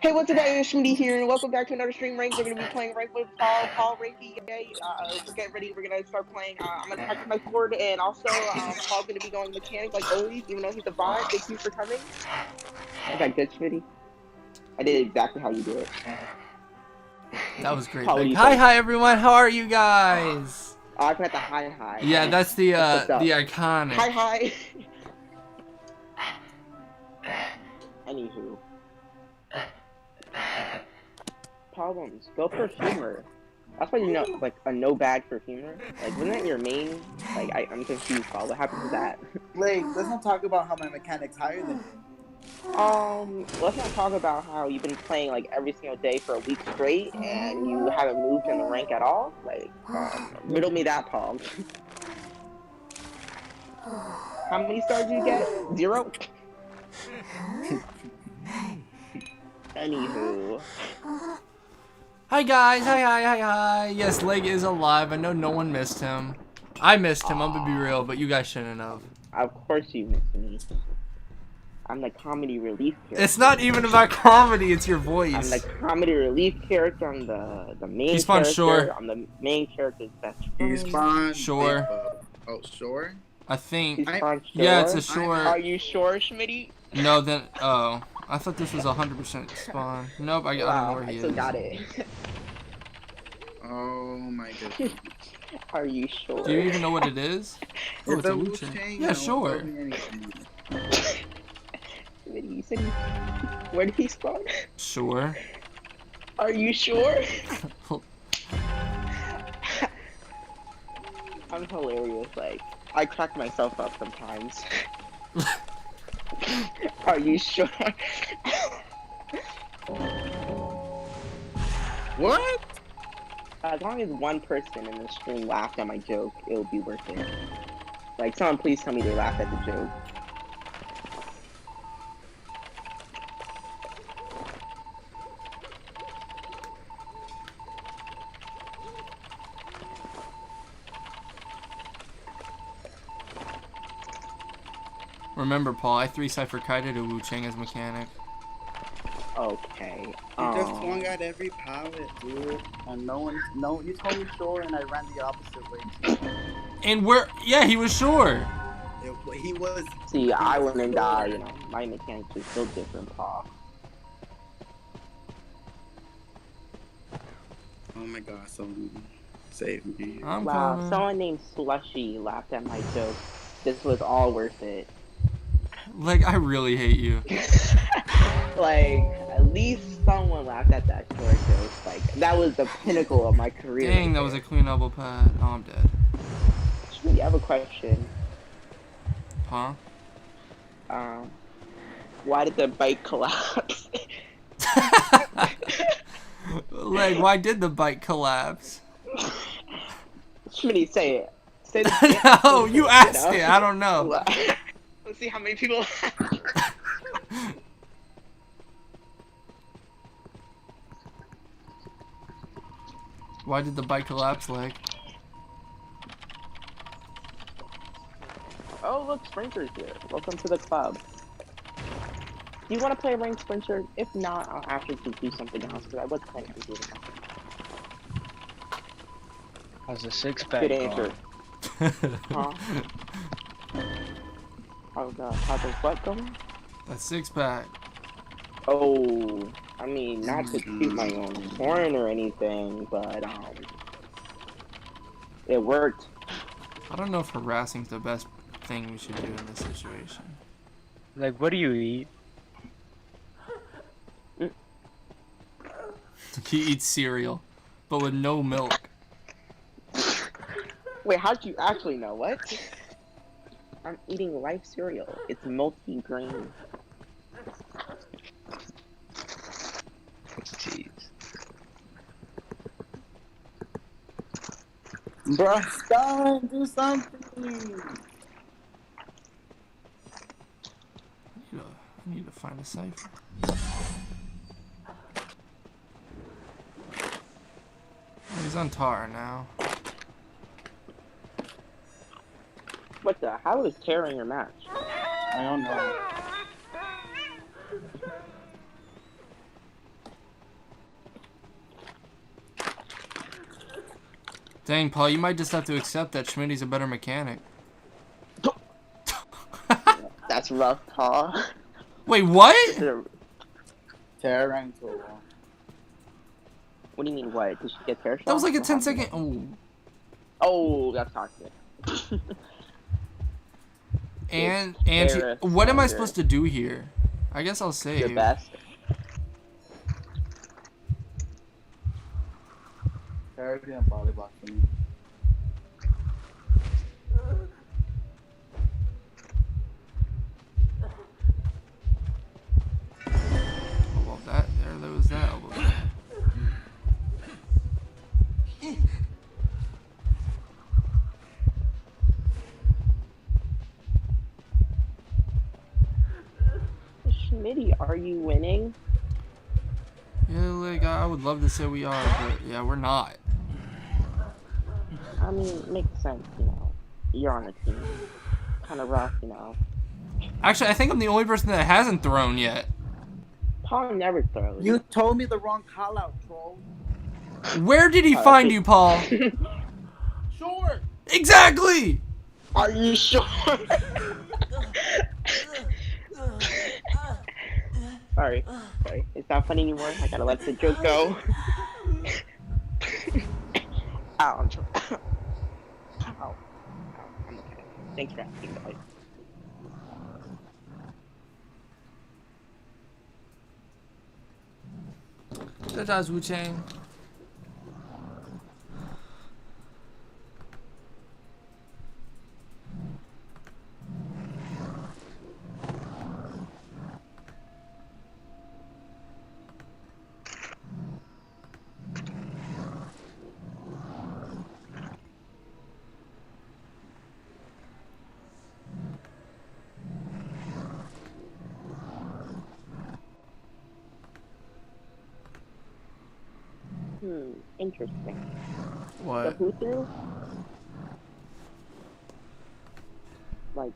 Hey, what's up, guys? Schmiddy here, and welcome back to another stream rank. We're gonna be playing rank with Paul, Ranky. Yay! We're getting ready. We're gonna start playing. I'm gonna practice my sword, and also Paul's gonna be going mechanic like always, even though he's a bot. Thank you for coming. Is that good, Schmiddy? I did exactly how you do it. That was great. Paul, what do you Hi, think? hi everyone. How are you guys? Oh, I forgot the hi. Yeah, that's the what's up? iconic. Hi. Anywho, problems. Go perfumer. That's why you know, like a no bag perfumer. Like, wasn't that your main? Like, I'm confused, Paul. What happened to that? Blake, let's not talk about how my mechanic's higher than you. Let's not talk about how you've been playing like every single day for a week straight and you haven't moved in the rank at all. Like, riddle me that, Paul. How many stars do you get? 0? Anywho. Hi guys. Hi. Yes, Leg is alive. I know no one missed him. I missed him. I'm gonna be real, but you guys shouldn't have. Of course you missed me. I'm the comedy relief character. It's not even about comedy. It's your voice. I'm the comedy relief character. I'm the main He spawned character. Shore. I'm the main character's best friend. He spawned Shore. Oh, Shore? I think. He spawned Shore. Yeah, it's a Shore. Are you sure, Schmidty? No, then. Oh, I thought this was 100% spawn. Nope. I don't know where he I is. still got it. Oh my goodness. Are you sure? Do you even know what it is? Oh, it's a Wu Wu-Chang. Chang, Yeah, no, sure. tell me anything. You said where did he spawn? Sure. Are you sure? I'm hilarious. Like, I crack myself up sometimes. Are you sure? What? As long as one person in the stream laughed at my joke, it'll be worth it. Like, someone please tell me they laughed at the joke. Remember, Paul, I 3-cipher-kited a Wu-Chang as mechanic. Okay. You just swung at every pallet, dude. And you told me Shore and I ran the opposite way. And yeah, he was sure. He was. See, I wouldn't die, you know. My mechanics is still different, Paul. Oh my god, someone save me. I'm Wow, coming. someone named Slushy laughed at my joke. This was all worth it. Like, I really hate you. Like, at least someone laughed at that short joke. Like, that was the pinnacle of my career. Dang, that was a clean elbow pad. Oh, I'm dead. Actually, I have a question. Huh? Why did the bike collapse? Like, why did the bike collapse? Schmidty, say it. Say the No, you asked it. I don't know. Let's see how many people. Why did the bike collapse, Leg? Oh, look, Sprinter's here. Welcome to the club. Do you want to play ranked Sprinter? If not, I'll have to do something else because I was planning on doing that. How's the six-pack Good answer. Huh? Oh god, how's the what going? That 6-pack. Oh, I mean, not to shoot my own horn or anything, but it worked. I don't know if harassing's the best thing we should do in this situation. Like, what do you eat? He eats cereal, but with no milk. Wait, how'd you actually know? What? I'm eating life cereal. It's multi-grain. Jeez. Bruh, stop! Do something! I need to find a cipher. He's on tar now. What the? How is tearing your match? I don't know. Dang, Paul, you might just have to accept that Schmiddy's a better mechanic. That's rough, Paul. Wait, what? Tara ran into a wall. What do you mean, what? Did she get terror shot? That was like a What 10-second. happened? Oh. Oh, that's toxic. And Terra what am I Thunder. supposed to do here? I guess I'll save. Your best. Tara didn't body block for me. Oh, well, that there was that. Oh, well. Schmiddy, are you winning? Yeah, like I would love to say we are, but yeah, we're not. I mean, it makes sense, you know. You're on a team. Kind of rough, you know. Actually, I think I'm the only person that hasn't thrown yet. Paul never throws. You told me the wrong call out, troll. Where did he find you, Paul? Sure. Exactly. Are you sure? Sorry. It's not funny anymore. I gotta let the joke go. Ow, I'm sorry. Ow. I'm okay. Thanks for asking, guys. That's Wu-Chang. Interesting. What? The who threw? Like,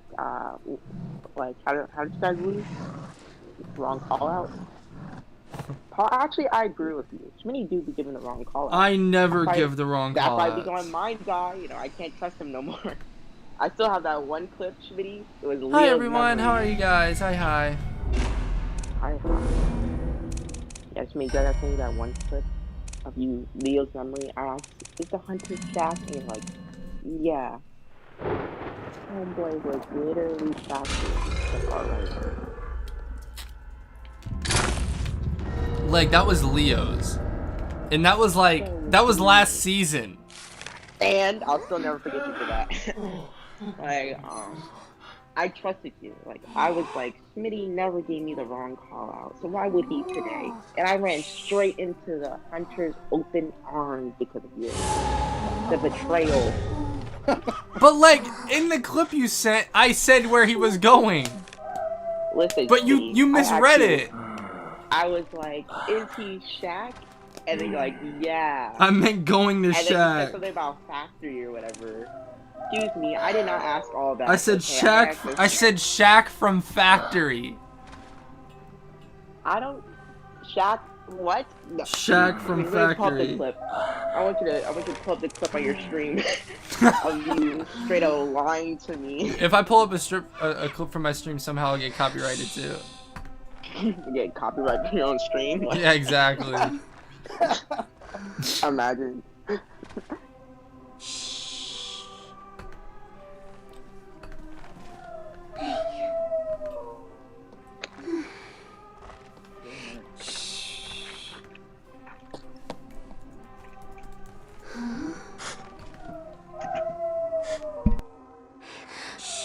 how did you guys lose? Wrong call out? Paul, actually, I agree with you. Schmiddy do be giving the wrong call out. I never give the wrong That's call why I outs. be going my guy. You know, I can't trust him no more. I still have that one clip, Schmiddy. It was Hi Leo's everyone, memory. how are you guys? Hi. Hi. Yeah, Schmiddy, did I tell you that one clip of you, Leo's memory? I asked, is the hunter shack? And you're like, yeah. Homeboy was literally faster than our right. Like, that was Leo's. And that was that was last season. And I'll still never forget you for that. I trusted you. Like, I was like, Schmiddy never gave me the wrong call out, so why would he today? And I ran straight into the hunter's open arms because of you. The betrayal. But like, in the clip you sent, I said where he was going. Listen, But Schmiddy, you misread it. I was like, is he Shaq? And then you're like, yeah. I meant going to And then you said Shaq. something about factory or whatever. Excuse me, I did not ask all that. I said okay? Shaq. I said Shaq from Factory. I don't. Shaq. What? No. Shaq from Pull up the Factory. clip. I want you to pull up the clip on your stream of you straight out lying to me. If I pull up a clip from my stream, somehow I'll get copyrighted too. You get copyright for your own stream. Like, Yeah, exactly. imagine.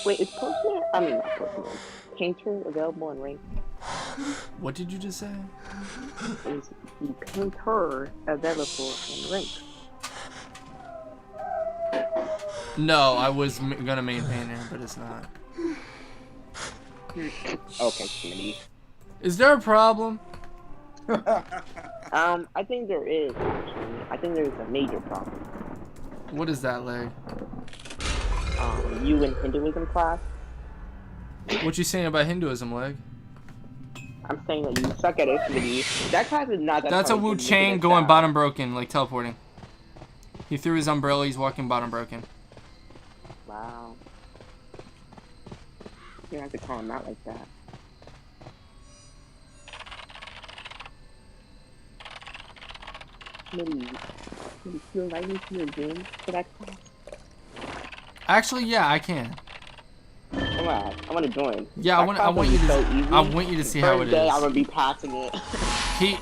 Wait, is Postman? I mean, not Postman. Painter available in rank? What did you just say? Is the Painter available in rank? No, I was gonna main painter, but it's not. Okay, Schmiddy. Is there a problem? I think there is, actually. I think there's a major problem. What is that, Leg? You in Hinduism class? What you saying about Hinduism, Leg? I'm saying that you suck at it, Schmiddy. That class is not that That's a hard to Wu-Chang look at going that. bottom broken, like teleporting. He threw his umbrella. He's walking bottom broken. Wow. You don't have to call him out like that. Schmiddy, can you invite me to your game for that class? Actually, yeah, I can. Come on, I want to join. Yeah, I want you to. So easy. I want you to see how it First day, is. I'm gonna be passing it.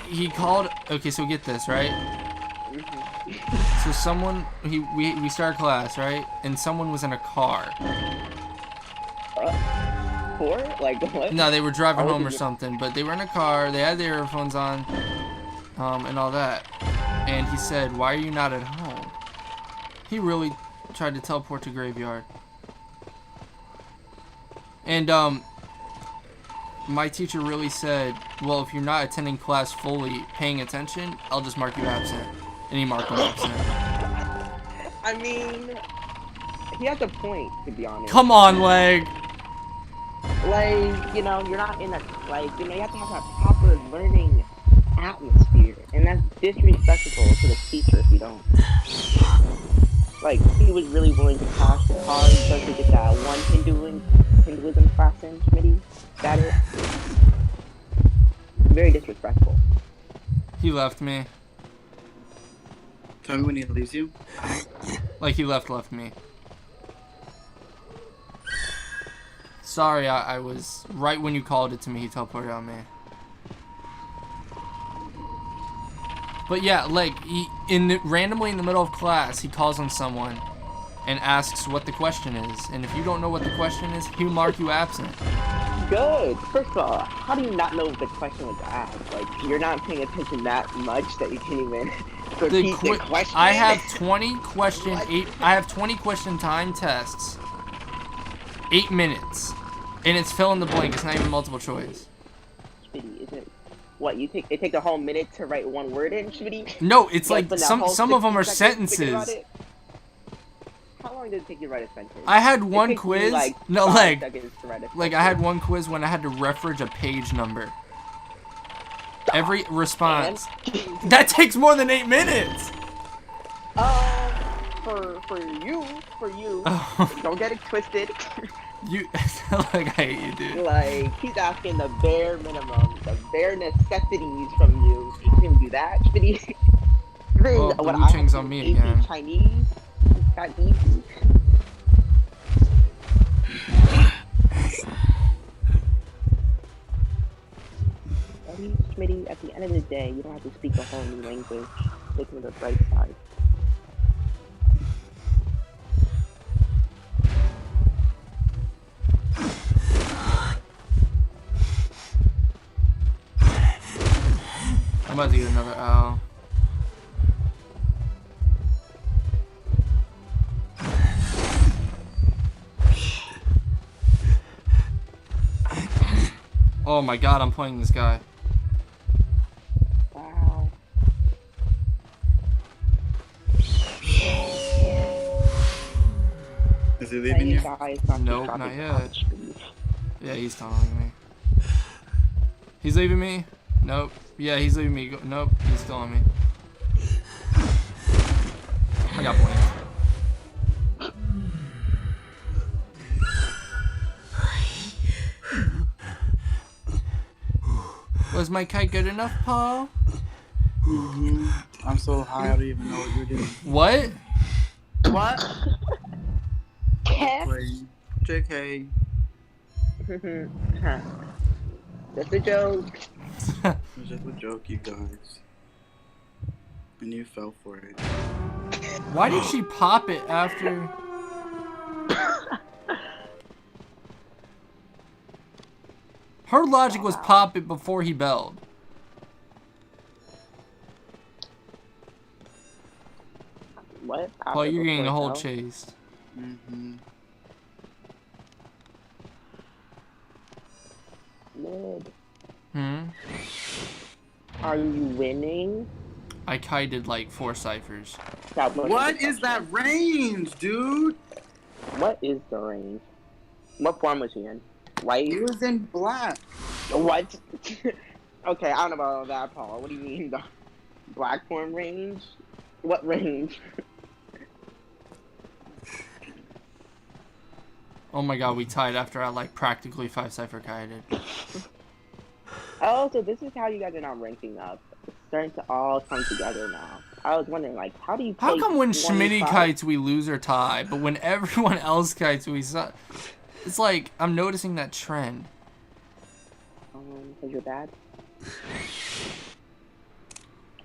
He called. Okay, so get this right. So someone we started class right, and someone was in a car. For? Like what? No, they were driving home or something, but they were in a car. They had their earphones on, and all that. And he said, "Why are you not at home?" He really tried to teleport to graveyard. And my teacher really said, "Well, if you're not attending class fully, paying attention, I'll just mark you absent." And he marked him absent. I mean, he has a point, to be honest. Come on, Leg. Like, you know, you're not in a, like, you know, you have to have that proper learning atmosphere. And that's disrespectful to the teacher if you don't. Like, he was really willing to crash the car just to get that one Hinduism class in, Schmiddy. Got it? Very disrespectful. He left me. Tell me when he leaves you. Like he left me. Sorry, I was right when you called it to me. He teleported on me. But yeah, like randomly in the middle of class, he calls on someone and asks what the question is. And if you don't know what the question is, he'll mark you absent. Good. First of all, how do you not know what the question was asked? Like, you're not paying attention that much that you can't even repeat the question. I have 20 question I have 20 question time tests. 8 minutes. And it's fill in the blank. It's not even multiple choice. Schmiddy, is it what you take? It takes a whole minute to write one word in, Schmiddy? No, it's like some of them are sentences. How long did it take you to write a sentence? I had one quiz. Like I had one quiz when I had to reference a page number. Every response. That takes more than 8 minutes. For you. Don't get it twisted. You like I hate you, dude. Like, he's asking the bare minimum, the bare necessities from you. You can even do that, Schmiddy. Oh, the Wu Chang's on me again. Chinese. That easy. Schmiddy, at the end of the day, you don't have to speak a whole new language. Look at the bright side. I'm about to get another owl. Oh my god, I'm playing this guy. Wow. Is he leaving you? Nope, not yet. Yeah, he's tunneling me. He's leaving me? Nope. Yeah, he's leaving me. Nope, he's still on me. I got points. Was my kite good enough, Paul? I'm so high, I don't even know what you're doing. What? What? JK. That's a joke. It was just a joke, you guys. And you fell for it. Why did she pop it after? Her logic was pop it before he belled. What? Well, you're getting a whole chased. Mid. Hmm? Are you winning? I kited like 4 ciphers. What is that range, dude? What is the range? What form was he in? White? He was in black. What? Okay, I don't know about that, Paul. What do you mean, the black form range? What range? Oh my god, we tied after I like practically 5 cipher kited. Oh, so this is how you guys are not ranking up. It's starting to all come together now. I was wondering, like, how do you How take come when 25? Schmiddy kites we lose or tie, but when everyone else kites we suck? It's like, I'm noticing that trend. Because you're bad?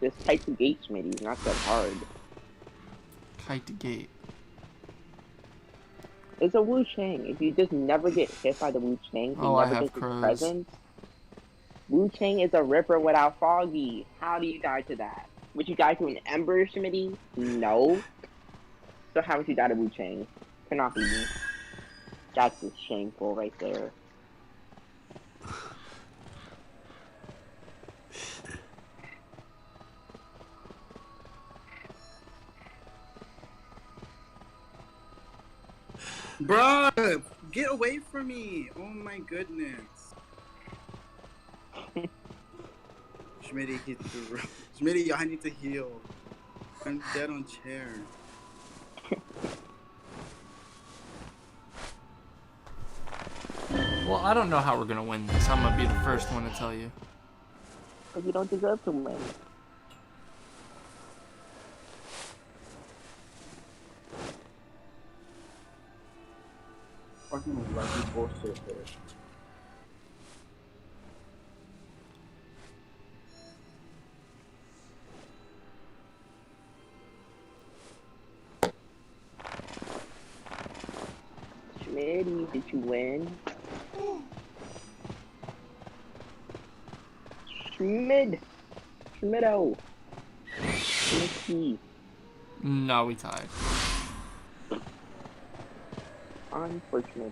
Just kite to gate, Schmiddy, not that hard. Kite to gate. It's a Wu Chang. If you just never get hit by the Wu Chang, Oh, he I never have gets his crows. presence. Wu Chang is a ripper without Foggy. How do you die to that? Would you die to an Ember, Schmidty? No. So how would you die to Wu Chang? Cannot be me. That's just shameful right there. Bruh, get away from me! Oh my goodness. Schmiddy, he threw. Schmiddy, I need to heal. I'm dead on chair. Well, I don't know how we're gonna win this. I'm gonna be the first one to tell you. Because you don't deserve to win. Fucking lucky bullshit here. Schmidty, did you win? Schmiddo. Schmitty. No, we tied. Unfortunate.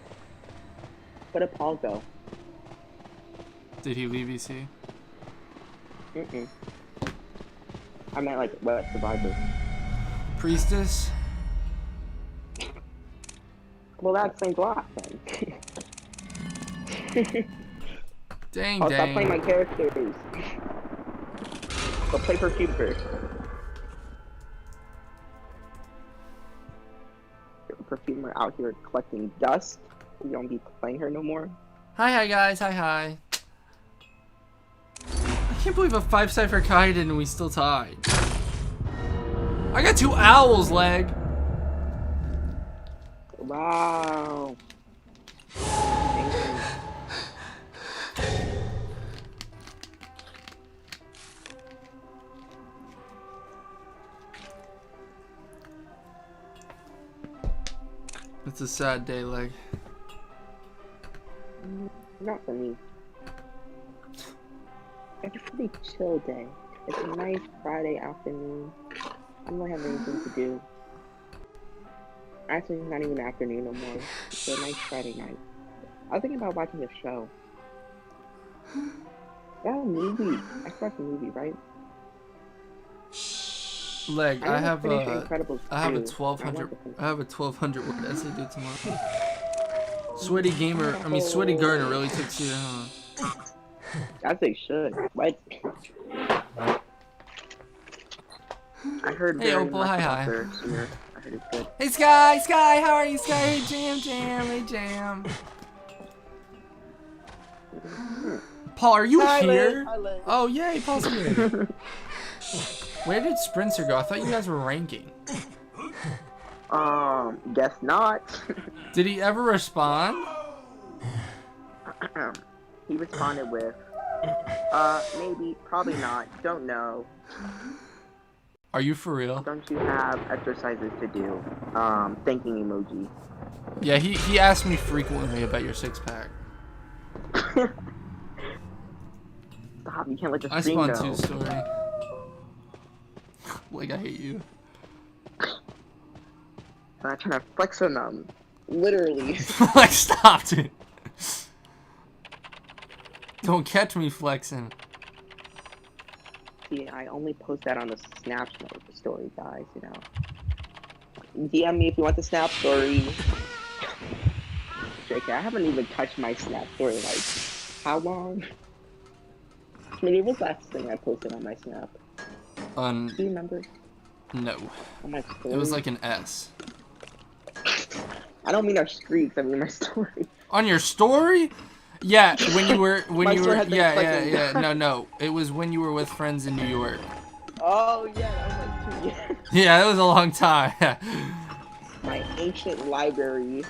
Where did Paul go? Did he leave EC? I meant like what survivor. Priestess? Well, that explains a lot then. Dang, I'll stop playing my dang. characters. Go play Perfume first. Perfumer out here collecting dust. We don't be playing her no more. Hi guys, hi. I can't believe a 5 cipher kited and we still tied. I got 2 owls, leg. Wow. It's a sad day, leg. Not for me. It's a pretty chill day. It's a nice Friday afternoon. I don't have anything to do. Actually, it's not even afternoon no more. It's a nice Friday night. I was thinking about watching a show. Yeah, a movie. I watched a movie, right? Leg, I have a Incredibles I have a 2. 1200 word essay due tomorrow. Sweaty Garner really took to you, huh? As they should. What? I heard Hey, very Opal, much hi. about their singer. I heard it's good. Hey Sky, how are you, Sky? Hey Jam, hey Jam. Paul, are you here? Hi, Lay. Oh yay, Paul's here. Where did Sprinter go? I thought you guys were ranking. Guess not. Did he ever respond? He responded with, maybe, probably not, don't know. Are you for real? Don't you have exercises to do? Thanking emoji. Yeah, he asked me frequently about your 6-pack. Stop, you can't let the I stream spawned go. 2 story. Like, I hate you. I'm not trying to flex on them. Literally. Like, stop it. Don't catch me flexing. See, I only post that on the Snap story, guys, you know. DM me if you want the Snap story. JK, I haven't even touched my Snap story, like, how long? Maybe what's the last thing I posted on my Snap? Do you remember? No. On my story? It was like an S. I don't mean our streaks. I mean our story. On your story? Yeah, when you were My story has been collecting yeah. dust. No. It was when you were with friends in New York. Oh yeah, that was like 2 years. Yeah, that was a long time. My ancient library.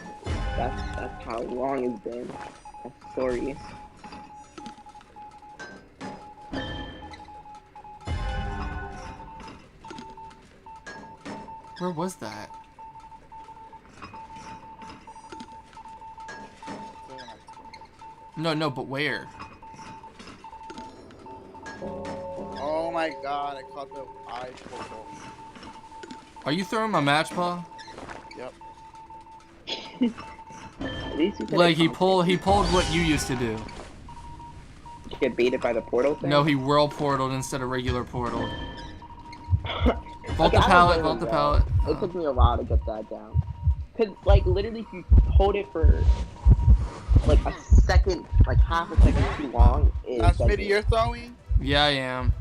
That's how long it's been. That story. Where was that? No, but where? Oh my god, I caught the eye portal. Are you throwing my match ball? Yep. At least you said Like it he confidently. pulled what you used to do. Did you get baited by the portal thing? No, he whirl portaled instead of regular portal. Vault Okay, the I don't pallet, blame vault him, the though. pallet. It took me a while to get that down. Cause like literally, if you hold it for like a second, like half a second too long, it Now, does Schmiddy, it. you're throwing? Yeah, I am.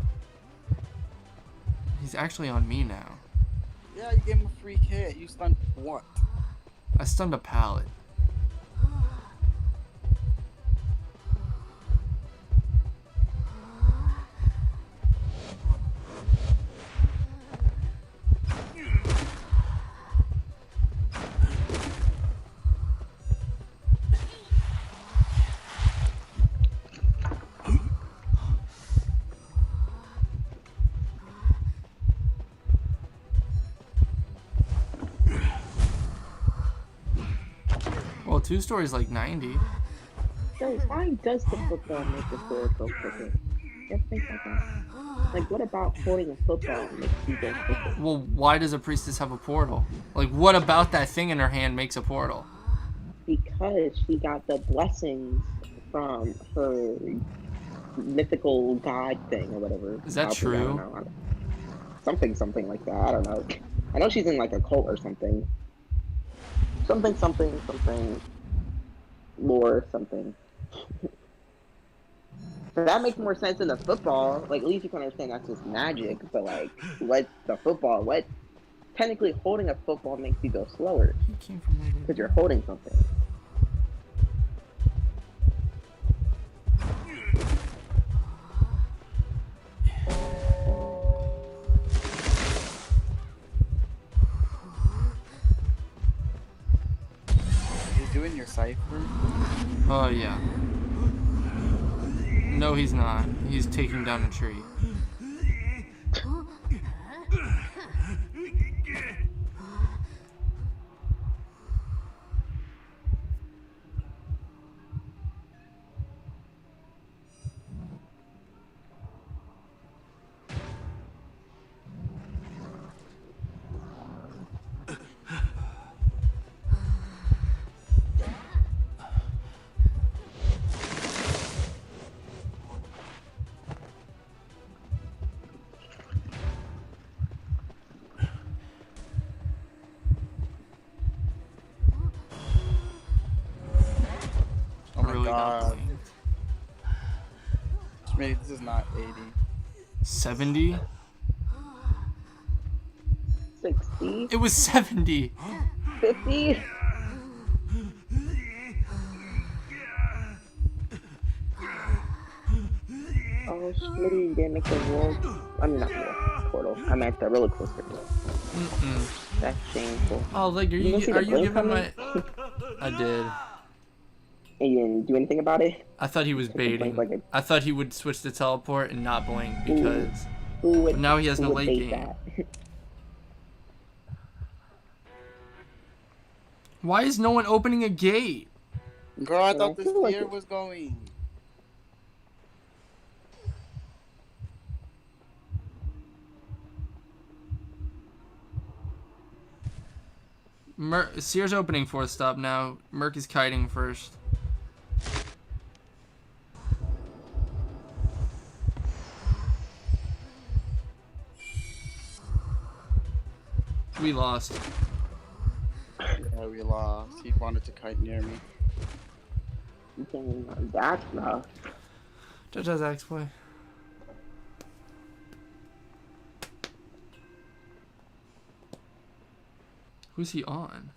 He's actually on me now. Yeah, you gave him a free hit. You stunned what? I stunned a pallet. Well, 2 stories like 90. So why does the football make the sword go quicker? Just think like that. Like, what about holding a football makes you go quicker? Well, why does a priestess have a portal? Like, what about that thing in her hand makes a portal? Because she got the blessings from her mythical god thing or whatever. Is that I don't true? know. Something like that. I don't know. I know she's in like a cult or something. Something. Lore something. So that makes more sense than the football. Like, at least you can understand that's just magic. But like, what technically holding a football makes you go slower He came from over because you're there. holding something. You're doing your cipher? Oh, yeah. No, he's not. He's taking down a tree. Oh my Really got god. blanked. Schmiddy, this is not 80. 70? 60, It was 70. 50. Oh, Schmiddy didn't make the world. I mean, not world portal. I meant the roller coaster. Mm-mm. That's shameful. Oh, like, You didn't see are the you blink giving my... coming? I did. And you didn't do anything about it? I thought he was Took the blink baiting. like a- I thought he would switch to teleport and not blink because... Who would, But now he has who no would late bait game. that? Why is no one opening a gate? Girl, I Yeah, thought I this feel like deer it- was going. Sear's opening 4th stop now. Merc is kiting first. We lost. Yeah, we lost. He wanted to kite near me. You can, that's rough. Judge has Axe play. Who's he on?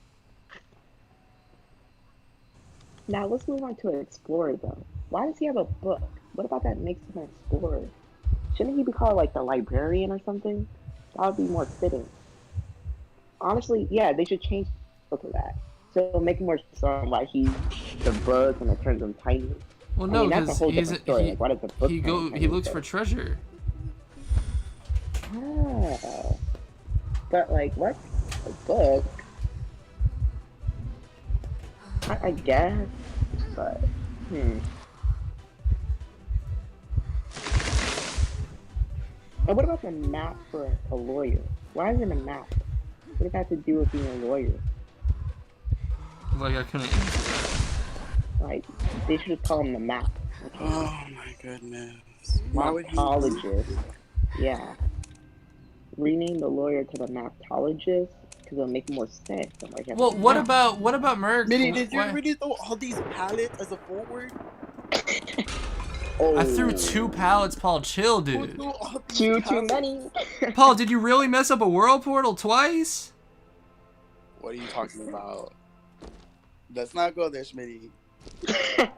Now let's move on to an explorer though. Why does he have a book? What about that makes him an explorer? Shouldn't he be called like the librarian or something? That would be more fitting. Honestly, yeah, they should change to that. So make more sense on why he's the book and it turns him tiny. Well, I no, mean, that's a because whole different story. Like, why does the book he turn him he tiny? looks for treasure. Ah, but like, what? A book? I guess, but And what about the map for a lawyer? Why is it a map? What does that have to do with being a lawyer? Like, I couldn't answer that. Like, they should just call him the map. Okay? Oh my goodness. Why would he? Mapologist. Yeah. Rename the lawyer to the mapologist because it'll make more sense. I'm like, Well, what about Merc? Schmiddy, did you Why- really throw all these pallets as a forward? Oh, I threw 2 pallets, Paul. Chill, Who dude. threw all these too pallets? many. Paul, did you really mess up a world portal twice? What are you talking about? Let's not go there, Schmidty.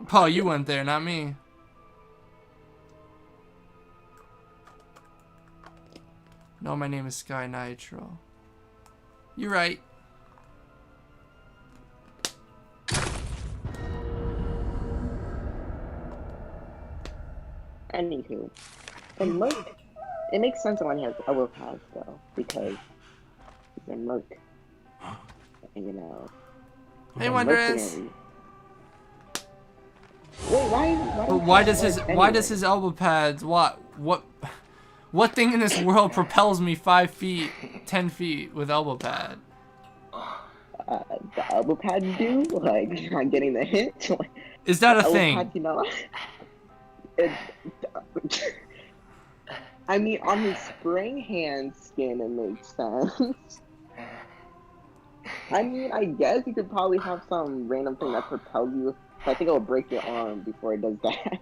Paul, you went there, not me. No, my name is Sky Nitro. You're right. Anywho, and Merc, it makes sense when he has other paths though, because he's a Merc. And you know, Hey, a Wondrous. mercenary. Wait, But why does his elbow pads? What thing in this world propels me 5 feet, 10 feet with elbow pad? The elbow pad do? Like, you're not getting the hint? Like, Is that a elbow thing? pad, you know? I mean, on his spring hand skin, it makes sense. I mean, I guess you could probably have some random thing that propels you. I think it'll break your arm before it does that.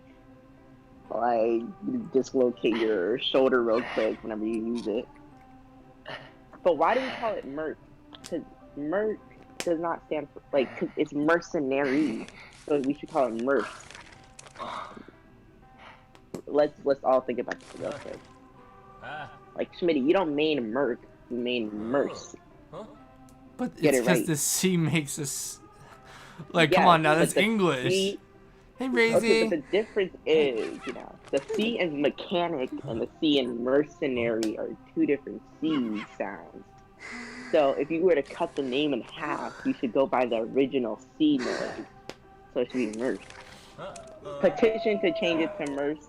Like, you dislocate your shoulder real quick whenever you use it. But why do we call it Merc? Because Merc does not stand for, like, cause it's mercenary. So we should call it Merc. Let's all think about this real quick. Like, Schmidty, you don't main Merc, you main Merc. But Get it's it because right. the C makes us... Like, Yeah, come on now, but that's the English. C- Hey, Okay, Razy. but the difference is, you know, the C in mechanic and the C in mercenary are 2 different C sounds. So if you were to cut the name in half, you should go by the original C noise. So it should be Merc. Petition to change it to Merc,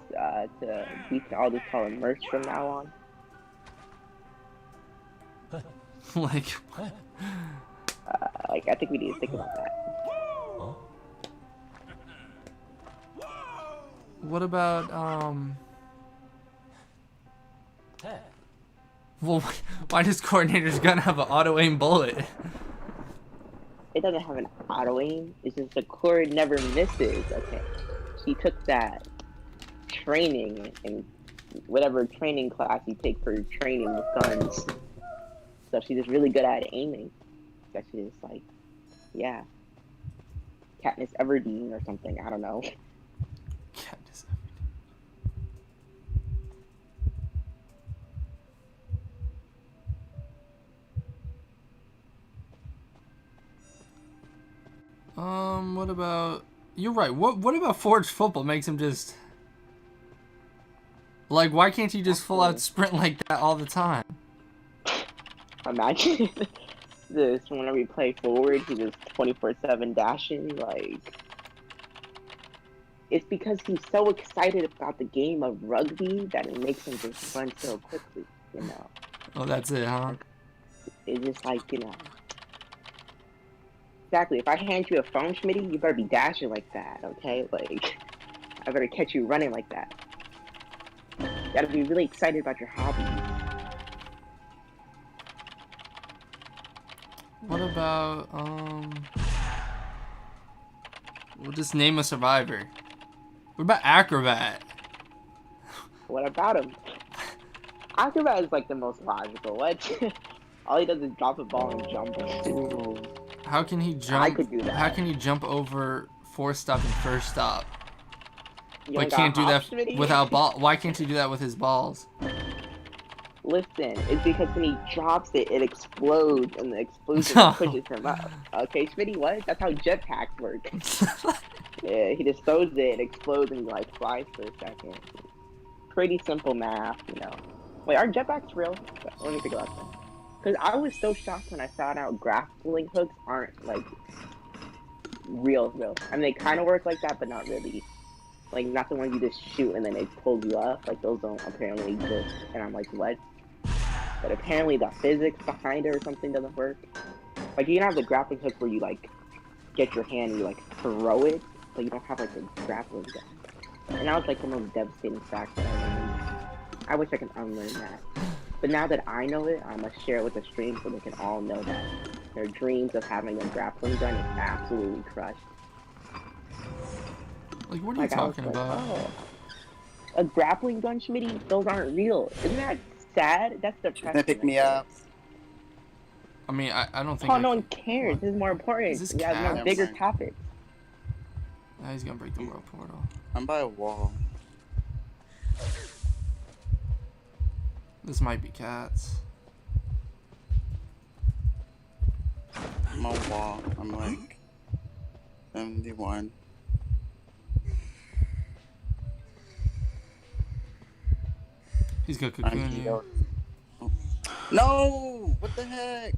we can all just call it Merc from now on. Like, Like, I think we need to think about that. what about, well, why does Coordinator's gun have an auto-aim bullet? It doesn't have an auto aim, it's just the cord never misses, okay? She took that training in whatever training class you take for training with guns. So she's just really good at aiming. That she's just like, yeah. Katniss Everdeen or something, I don't know. Katniss Everdeen. What about... You're right. What about Forge Football makes him just... Like, why can't he just full out sprint like that all the time? Imagine this, whenever you play forward, he just 24/7 dashing, like... It's because he's so excited about the game of rugby that it makes him just run so quickly, you know? Oh, that's it, huh? It's just like, you know... Exactly, if I hand you a phone, Schmitty, you better be dashing like that, okay? Like, I better catch you running like that. You gotta be really excited about your hobby. What about, we'll just name a survivor. What about Acrobat? What about him? Acrobat is like the most logical. What? All he does is drop a ball and jump. How can he jump? I could do that. How can he jump over fourth stop and first stop. You But ain't can't got do that hops, Schmiddy? without ball. Why can't you do that with his balls? Listen, it's because when he drops it, it explodes, and the explosion No. pushes him up. Okay, Schmidty, what? That's how jetpacks work. Yeah, he just throws it, it explodes, and he like flies for a second. Pretty simple math, you know. Wait, are jetpacks real? Let me think about that. Because I was so shocked when I found out grappling hooks aren't like real. I mean, they kind of work like that, but not really. Like, not the ones you just shoot and then they pull you up. Like, those don't apparently exist. And I'm like, what? But apparently the physics behind it or something doesn't work. Like, you can have the grappling hook where you, like, get your hand and you, like, throw it, but you don't have, like, a grappling gun. And that was, like, the most devastating fact that I learned. I wish I could unlearn that. But now that I know it, I must share it with the stream so they can all know that their dreams of having a grappling gun is absolutely crushed. Like, what are you talking about? Oh, a grappling gun, Schmitty? Those aren't real. Isn't that sad? That's depressing. Then pick me up. I mean, I don't think. Oh, no one cares. What? This is more important. Is this We have cat? more bigger Never mind. topics. Now he's gonna break the world portal. I'm by a wall. This might be cats. I'm on a wall. I'm like 71. He's gonna I'm cocoon you. healed. No! What the heck?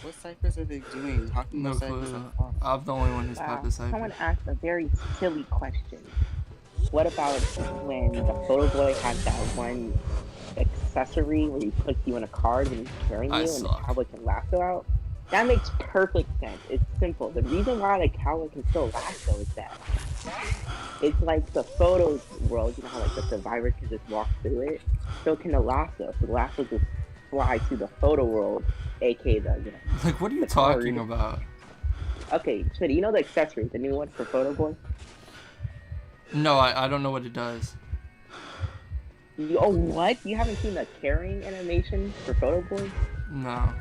What ciphers are they doing? How come No those ciphers clue. are false? I'm the only one who's popped this Someone cipher. asked a very silly question. What about when the photo boy had that one accessory where he puts you in a card and he's carrying you I and the suck. cowboy can lasso out? That makes perfect sense. It's simple. The reason why the cowboy can still lasso is that it's like the photos world, you know how like the survivor can just walk through it? So can the lasso. So the lasso just fly to the photo world, aka the, you know. Like, what are you the talking card. about? Okay, Schmitty, you know the accessory, the new one for photo boy? No, I don't know what it does. Oh, what? You haven't seen the carrying animation for photo boy? No.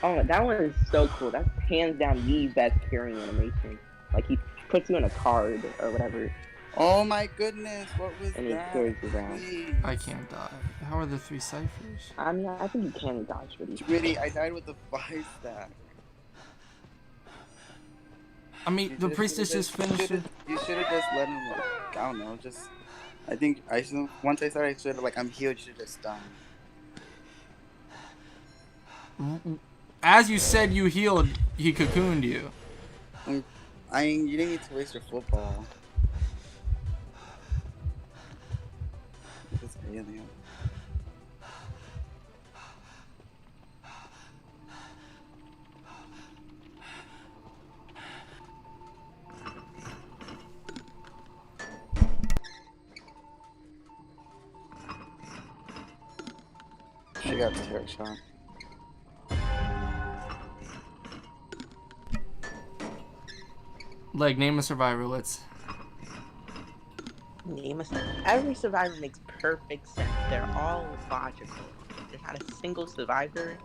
Oh, that one is so cool. That's hands down the best carrying animation. Like, he puts you in a card or whatever, Oh my goodness, what was and he that? carries you around. Please. I can't die. How are the 3 ciphers? I mean, I think you can dodge really. Really, I died with the 5 stack. I mean, the priestess just finished it. You should have just let him, like, I don't know, just. I think I should. Once I started, I should have, like, I'm healed, you should have just done. As you said you healed, he cocooned you. I mean, you didn't need to waste your football. This alien. She got the terror shot. Like, name a survivor. Let's. Name a every survivor makes perfect sense. They're all logical. There's not a single survivor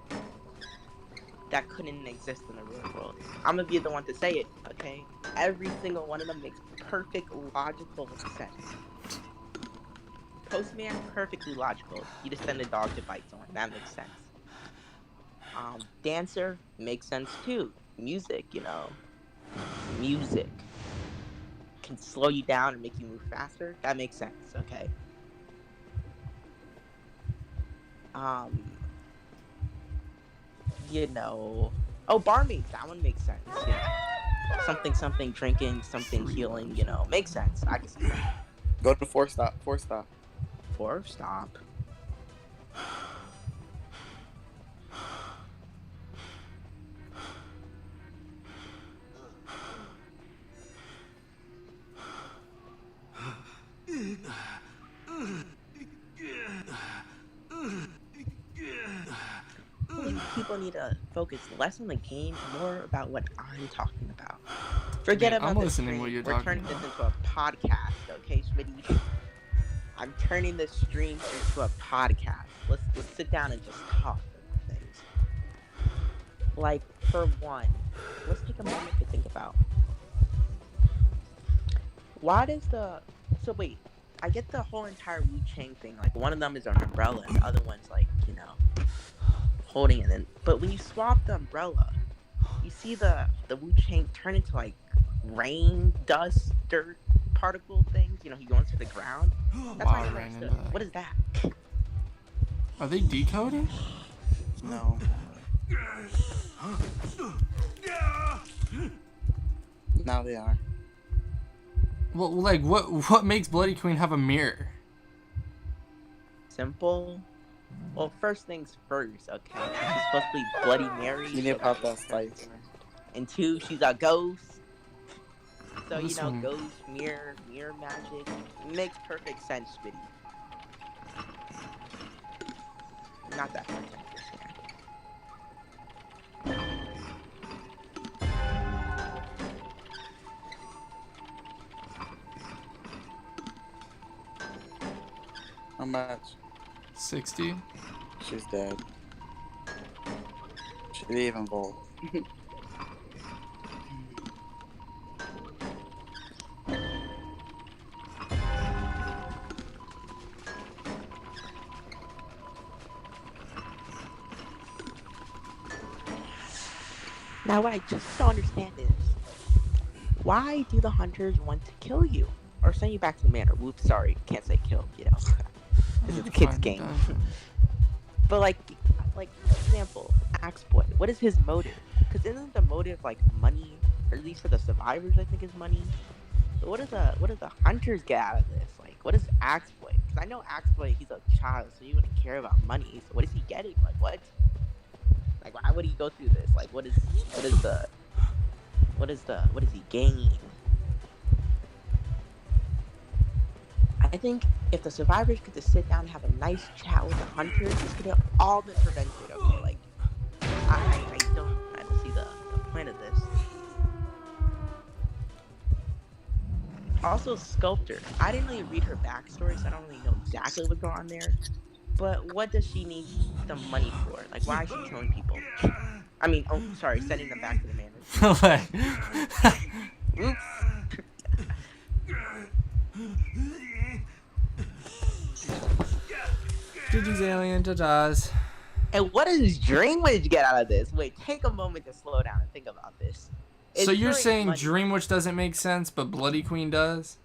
that couldn't exist in the real world. I'm gonna be the one to say it, okay? Every single one of them makes perfect logical sense. Postman, perfectly logical. You just send a dog to bite someone. That makes sense. Dancer makes sense too. Music, you know. Music can slow you down and make you move faster. That makes sense, okay? You know. Oh, barmaids, that one makes sense. You know. Something drinking, something healing, you know. Makes sense. I can see that. Go to 4 stop. 4 stop. 4 stop. People need to focus less on the game, more about what I'm talking about. Forget Yeah, about I'm the listening stream. what you're We're talking turning about. this into a podcast, okay, Schmiddy? I'm turning this stream into a podcast. Let's sit down and just talk about things. Like, for one, let's take a moment to think about why does the so wait, I get the whole entire Wu Chang thing. Like, one of them is an umbrella, and the other one's like, holding it. But when you swap the umbrella, you see the Wu Chang turn into like rain, dust, dirt, particle things. He goes to the ground. That's why I never understood. What is that? Are they decoding? No. Now they are. Well, like, what makes Bloody Queen have a mirror? Simple. Well, first things first, okay? She's supposed to be Bloody Mary. You need to pop that spice. And two, she's a ghost. So, This one- ghost, mirror magic. Makes perfect sense, Schmiddy. Not that hard to understand. How much? 60. She's dead. She didn't even vote. Now, what I just don't understand is, why do the hunters want to kill you? Or send you back to the manor? Whoops, sorry, can't say kill, This is a kid's game. But like, for example, Axe Boy, what is his motive? Because isn't the motive like money? Or at least for the survivors, I think is money. So what do the hunters get out of this? Like, what is Axe Boy? Because I know Axe Boy, he's a child, so he wouldn't care about money. So what is he getting? Like, what? Like, why would he go through this? Like, what is he gaining? I think if the survivors could just sit down and have a nice chat with the hunters, this could have all been prevented. Okay, like, I don't see the point of this. Also, Sculptor. I didn't really read her backstory, so I don't really know exactly what's going on there. But what does she need the money for? Like, why is she killing people? I mean, sending them back to the manor. Oops. GG's alien, jajas. And what does Dreamwitch get out of this? Wait, take a moment to slow down and think about this. So you're saying money. Dreamwitch doesn't make sense, but Bloody Queen does?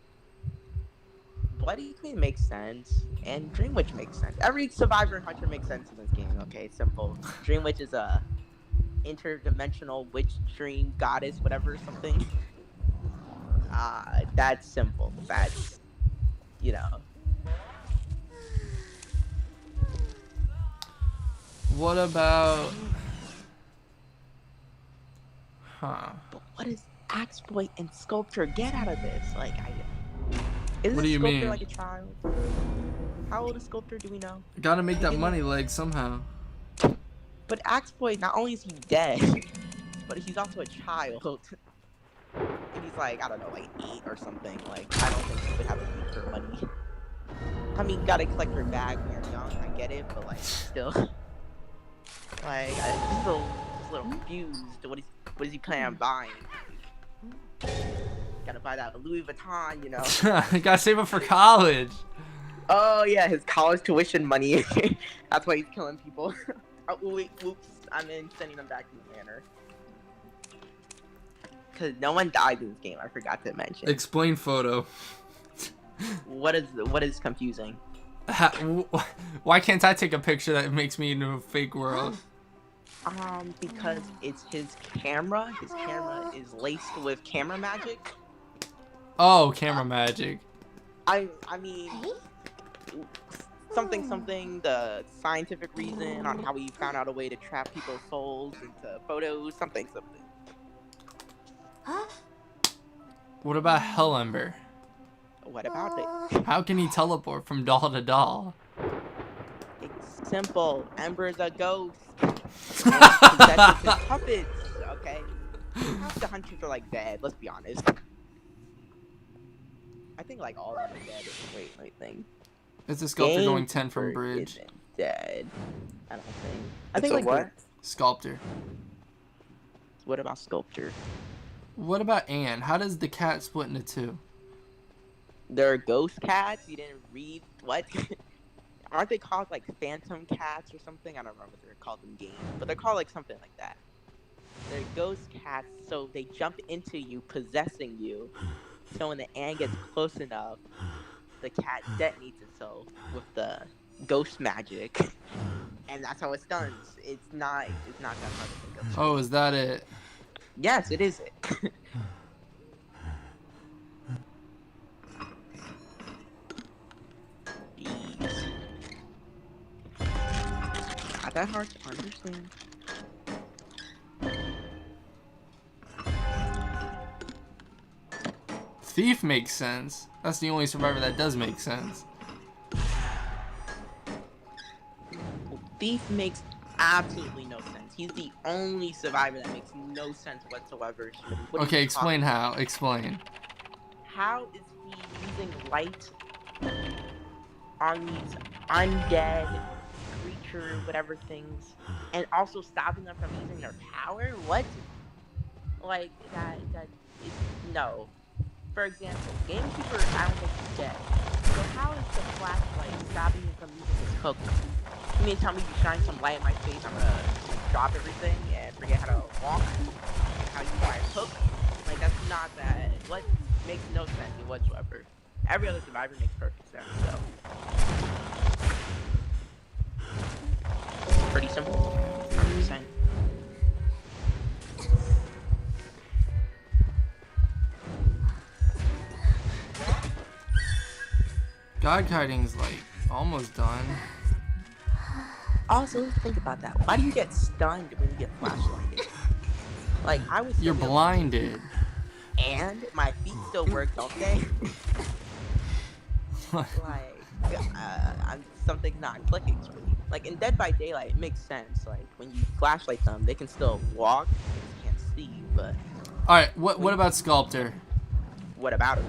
Bloody Queen makes sense, and Dreamwitch makes sense. Every survivor and hunter makes sense in this game, okay? Simple. Dreamwitch is a interdimensional witch, dream, goddess, whatever, something. That's simple. That's, What about... Huh. But what does Axe Boy and Sculptor get out of this? Like, isn't What do you Sculptor mean? like a child? How old is Sculptor, do we know? Gotta make that money leg somehow. But Axe Boy, not only is he dead, but he's also a child. And he's like, I don't know, like 8 or something. Like, I don't think he would have a need for money. I mean, you gotta collect your bag when you're young, I get it, but like, still. Like, I'm still just a little confused. What is he planning on buying? Gotta buy that Louis Vuitton, Gotta save up for college. Oh yeah, his college tuition money. That's why he's killing people. Oh, wait, whoops. I'm in sending them back to the manor. Because no one died in this game, I forgot to mention. Explain photo. What is confusing? Why can't I take a picture that makes me into a fake world? Because it's his camera. His camera is laced with camera magic. Oh, camera magic. I mean, something, the scientific reason on how he found out a way to trap people's souls into photos, something. What about Hell Ember? What about it? How can he teleport from doll to doll? It's simple. Ember's a ghost. Possesses his puppets, okay? Half the hunters are like dead, let's be honest. I think like all of them are dead. Wait, think. It's a sculptor going 10 from Gamekeeper bridge. isn't dead. I don't think. I It's think a like what? Sculptor. What about sculpture? What about Anne? How does the cat split into two? There are ghost cats. You didn't read what? Aren't they called like phantom cats or something? I don't remember what they're called in game, but they're called like something like that. They're ghost cats, so they jump into you, possessing you. So when the ant gets close enough, the cat detonates itself with the ghost magic, and that's how it's done. It's not that hard to think of. Oh, is that it? Yes, it is it. Jeez. Not that hard to understand. Thief makes sense. That's the only survivor that does make sense. Thief makes absolutely no sense. He's the only survivor that makes no sense whatsoever. What are Okay, you explain talking how. Explain. How is he using light on these undead creature, whatever things, and also stopping them from using their power? What? Like, that is, no. For example, Gamekeeper, I don't think he's dead. So how is the flashlight stopping him from using his hook? You mean to tell me you shine some light in my face, I'm gonna drop everything and forget how to walk? How you use my hook? Like, that's not that. What makes no sense whatsoever. Every other survivor makes perfect sense, so. Pretty simple. 100%. God kiting's like almost done. Also, let's think about that. Why do you get stunned when you get flashlighted? Like, I was. You're blinded. And my feet still work, don't they? Something's not clicking for me. Like in Dead by Daylight, it makes sense. Like when you flashlight them, they can still walk, they just can't see. But all right, what about Sculptor? What about her?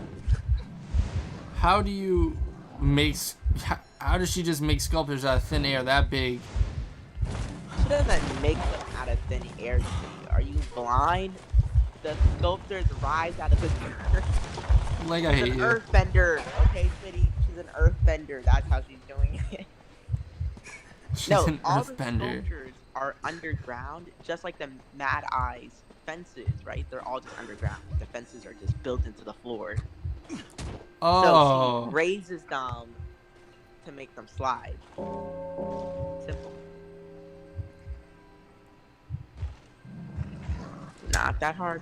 How do you make? How does she just make sculptors out of thin air that big? She doesn't make them out of thin air. Are you blind? The sculptors rise out of the earth. Like I hate you. She's an earthbender, okay, Schmiddy? She's an earthbender. That's how she's doing it. She's No, an all the earthbender. sculptures are underground, just like the Mad Eyes fences, right? They're all just underground. The fences are just built into the floor. Oh. So she raises them to make them slide. Simple. Not that hard.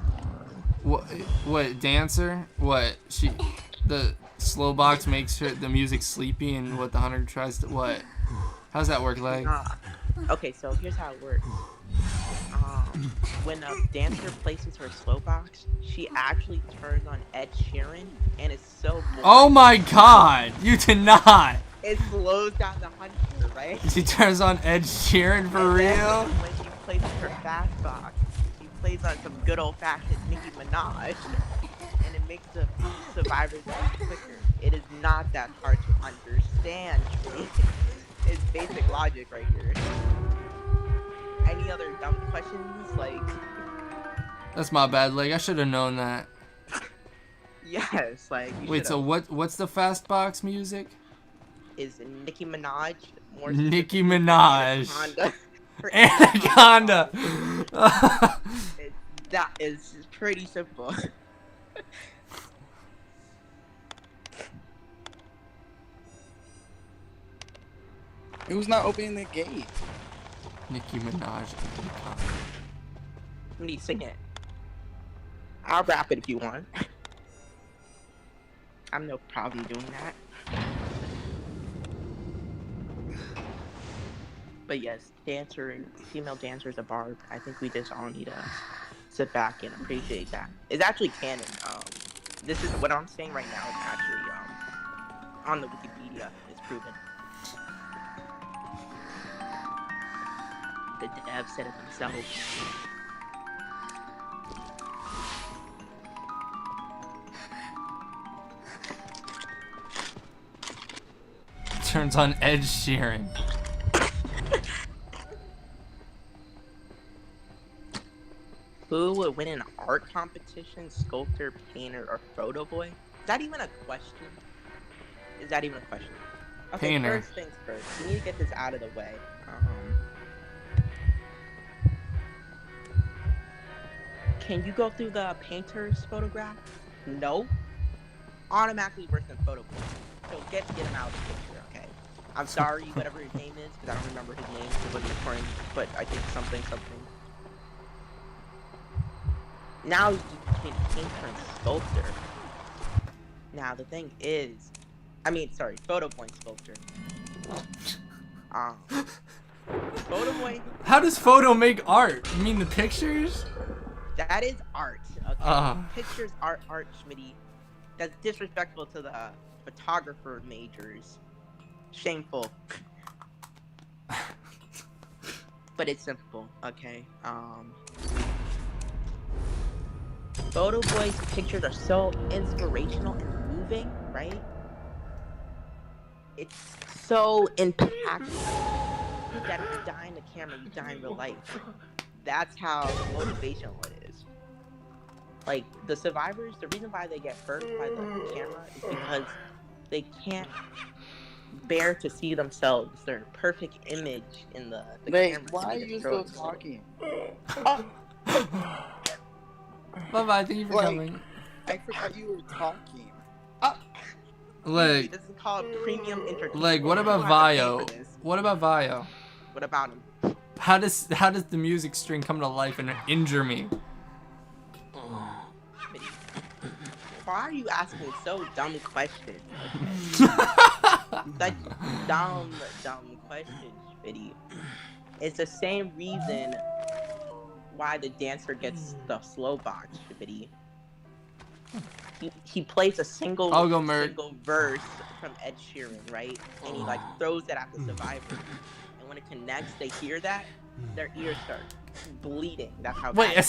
What dancer? What the slow box makes her the music sleepy, and what the hunter tries to what? How's that work, Leg? Okay, so here's how it works. When a dancer places her slow box, she actually turns on Ed Sheeran, and it's so boring. Oh my God! You did not. It slows down the hunter, right? She turns on Ed Sheeran for real? When she places her fast box, she plays on some good old-fashioned Nicki Minaj, and it makes the survivors move quicker. It is not that hard to understand. It's basic logic right here. Any other dumb questions? Like, That's my bad, Leg. I should have known that. yes, like. Wait, so what's the fast box music? Is Nicki Minaj more? Nicki Minaj. Anaconda. Anaconda. That is pretty simple. Who's not opening the gate? Nicki Minaj. Let me sing it. I'll rap it if you want. I'm no problem doing that. But yes, female dancers are barb. I think we just all need to sit back and appreciate that. It's actually canon. This is what I'm saying right now is actually on the Wikipedia. It's proven. The devs said it themselves. turns on Ed Sheeran. Who would win an art competition? Sculptor, painter, or photo boy? Is that even a question? Is that even a question? Okay, Painter. first things first. We need to get this out of the way. Can you go through the painter's photograph? No. Automatically worse than photo boy. So get him out of the picture, okay? I'm sorry, whatever his name is, because I don't remember his name. It wasn't important, but I think something. Now you can painter and sculptor. Now the thing is, photo boy and sculptor. Photo boy. How does photo make art? You mean the pictures? That is art. Okay. Pictures are art, Schmiddy. That's disrespectful to the photographer majors. Shameful. But it's simple, okay? Photo boy's pictures are so inspirational and moving, right? It's so impactful that if you die in the camera, you die in real life. That's how motivational it is. Like, the survivors, the reason why they get hurt by the camera is because they can't bear to see themselves, their perfect image in the Wait, camera. why are you still talking? Bye-bye, thank you for coming. I forgot you were talking. Leg. This is called premium entertainment. Leg, what about Vio? What about Vio? What about him? How does the music string come to life and injure me? Why are you asking so dumb questions? Such dumb questions, Schmiddy. It's the same reason why the dancer gets the slow box, Schmiddy. He plays a single verse from Ed Sheeran, right? And he like throws it at the survivor. And when it connects, they hear that, their ears start bleeding. That's how. Wait, a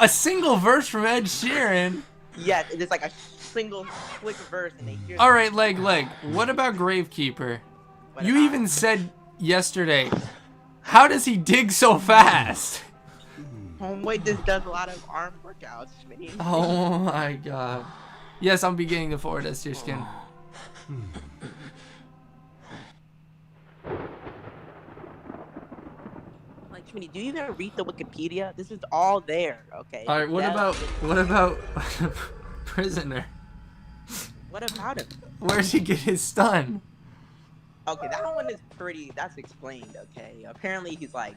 single verse from Ed Sheeran? Yeah, it's like a single quick verse, and they hear. All right, leg. What about Gravekeeper? You even said yesterday. How does he dig so fast? Homeboy just does a lot of arm workouts, Schmiddy. Oh my god. Yes, I'm beginning to forward as to your skin. Like, Schmiddy, do you even read the Wikipedia? This is all there, okay? All right, what about Prisoner? What about him? Where'd he get his stun? Okay, that one is that's explained, okay? Apparently he's like,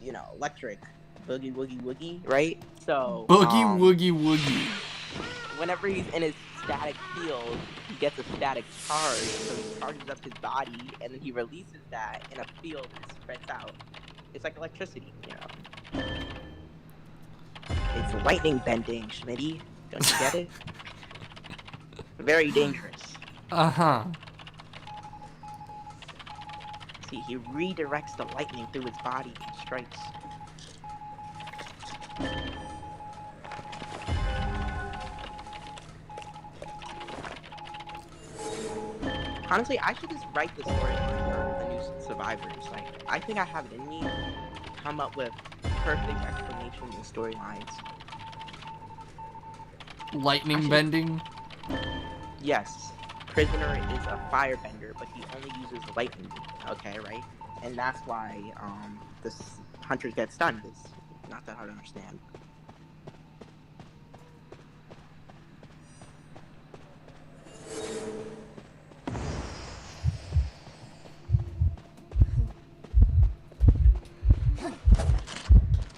electric. Boogie woogie woogie, right? So Boogie woogie woogie. Whenever he's in his static field, he gets a static charge, so he charges up his body, and then he releases that in a field and it spreads out. It's like electricity, It's lightning bending, Schmiddy. Don't you get it? Very dangerous. See, he redirects the lightning through his body and strikes. Honestly, I should just write the story for the new survivors. Like, I think I have it in me to come up with perfect explanations and storylines. Lightning bending? Yes. Prisoner is a firebender, but he only uses lightning. Okay, right? And that's why the hunters get stunned. It's not that hard to understand.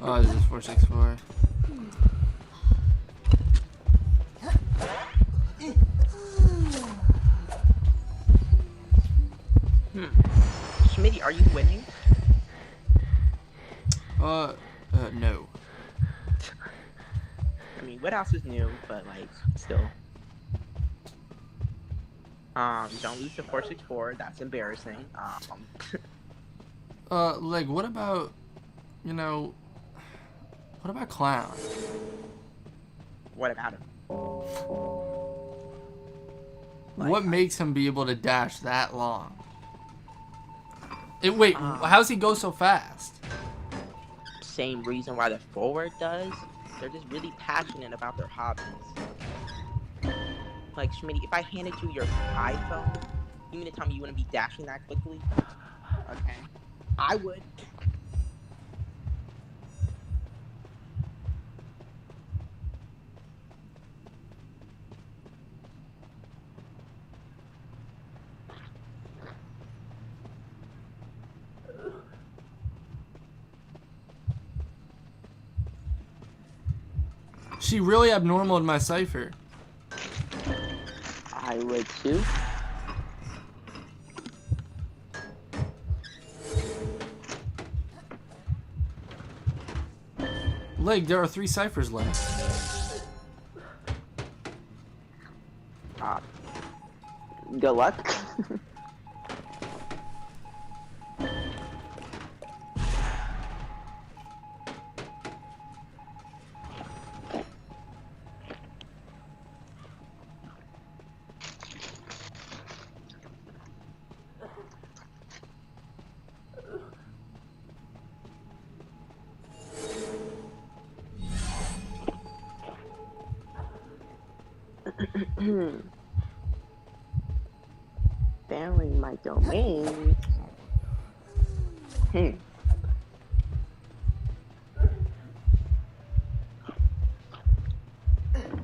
Oh, this is 464. Schmiddy, are you winning? No. I mean, what else is new, but like, still. Don't lose to 464, that's embarrassing. Like, what about, what about Clown? What about him? Like, What makes him be able to dash that long? Wait, how's he go so fast? Same reason why the forward does. They're just really passionate about their hobbies. Like, Schmidty, if I handed you your iPhone, you mean to tell me you wouldn't be dashing that quickly? Okay. I would. She really abnormal in my cipher. I would too. Leg, there are 3 ciphers left. Good luck. Failing my domain.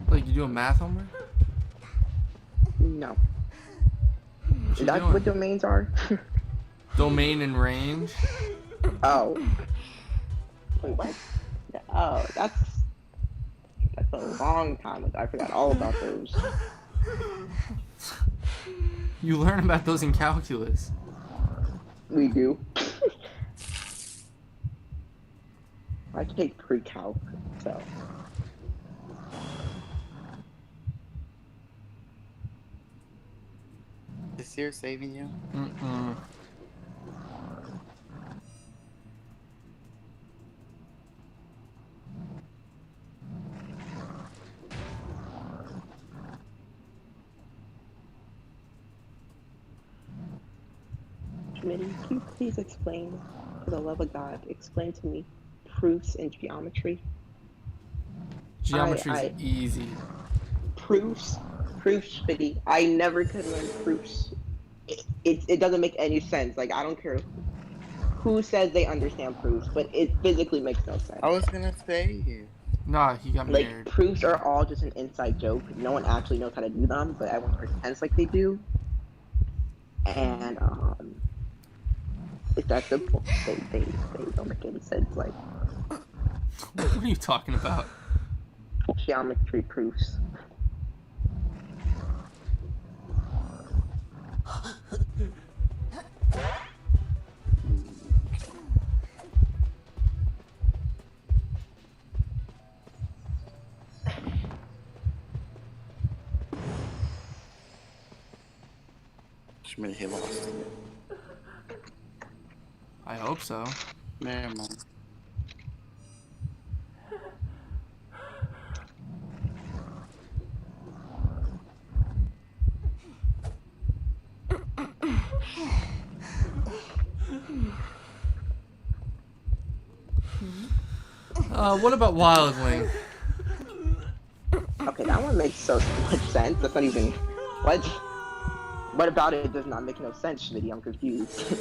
Like, you doing math homework? No. What you That's doing? what domains are? Domain and range? Oh. Wait, what? Oh, that's a long time ago. I forgot all about those. You learn about those in calculus. We do. I take pre-calc, so. Is Seer saving you? Mm-mm. Schmiddy, can you please explain, for the love of God, explain to me proofs in geometry? Geometry's easy. Proofs, Schmiddy. I never could learn proofs. It doesn't make any sense. Like, I don't care who says they understand proofs, but it physically makes no sense. I was gonna say. Nah, he got Like, married. proofs are all just an inside joke. No one actually knows how to do them, but everyone pretends like they do. And it's that simple. They don't make any sense. Like, What are you talking about? geometry proofs. Schmiddy, he lost it. I hope so. Never mind. What about Wildling? Okay, that one makes so much sense. That's not even what. What about it does not make no sense, Schmidty? I'm confused.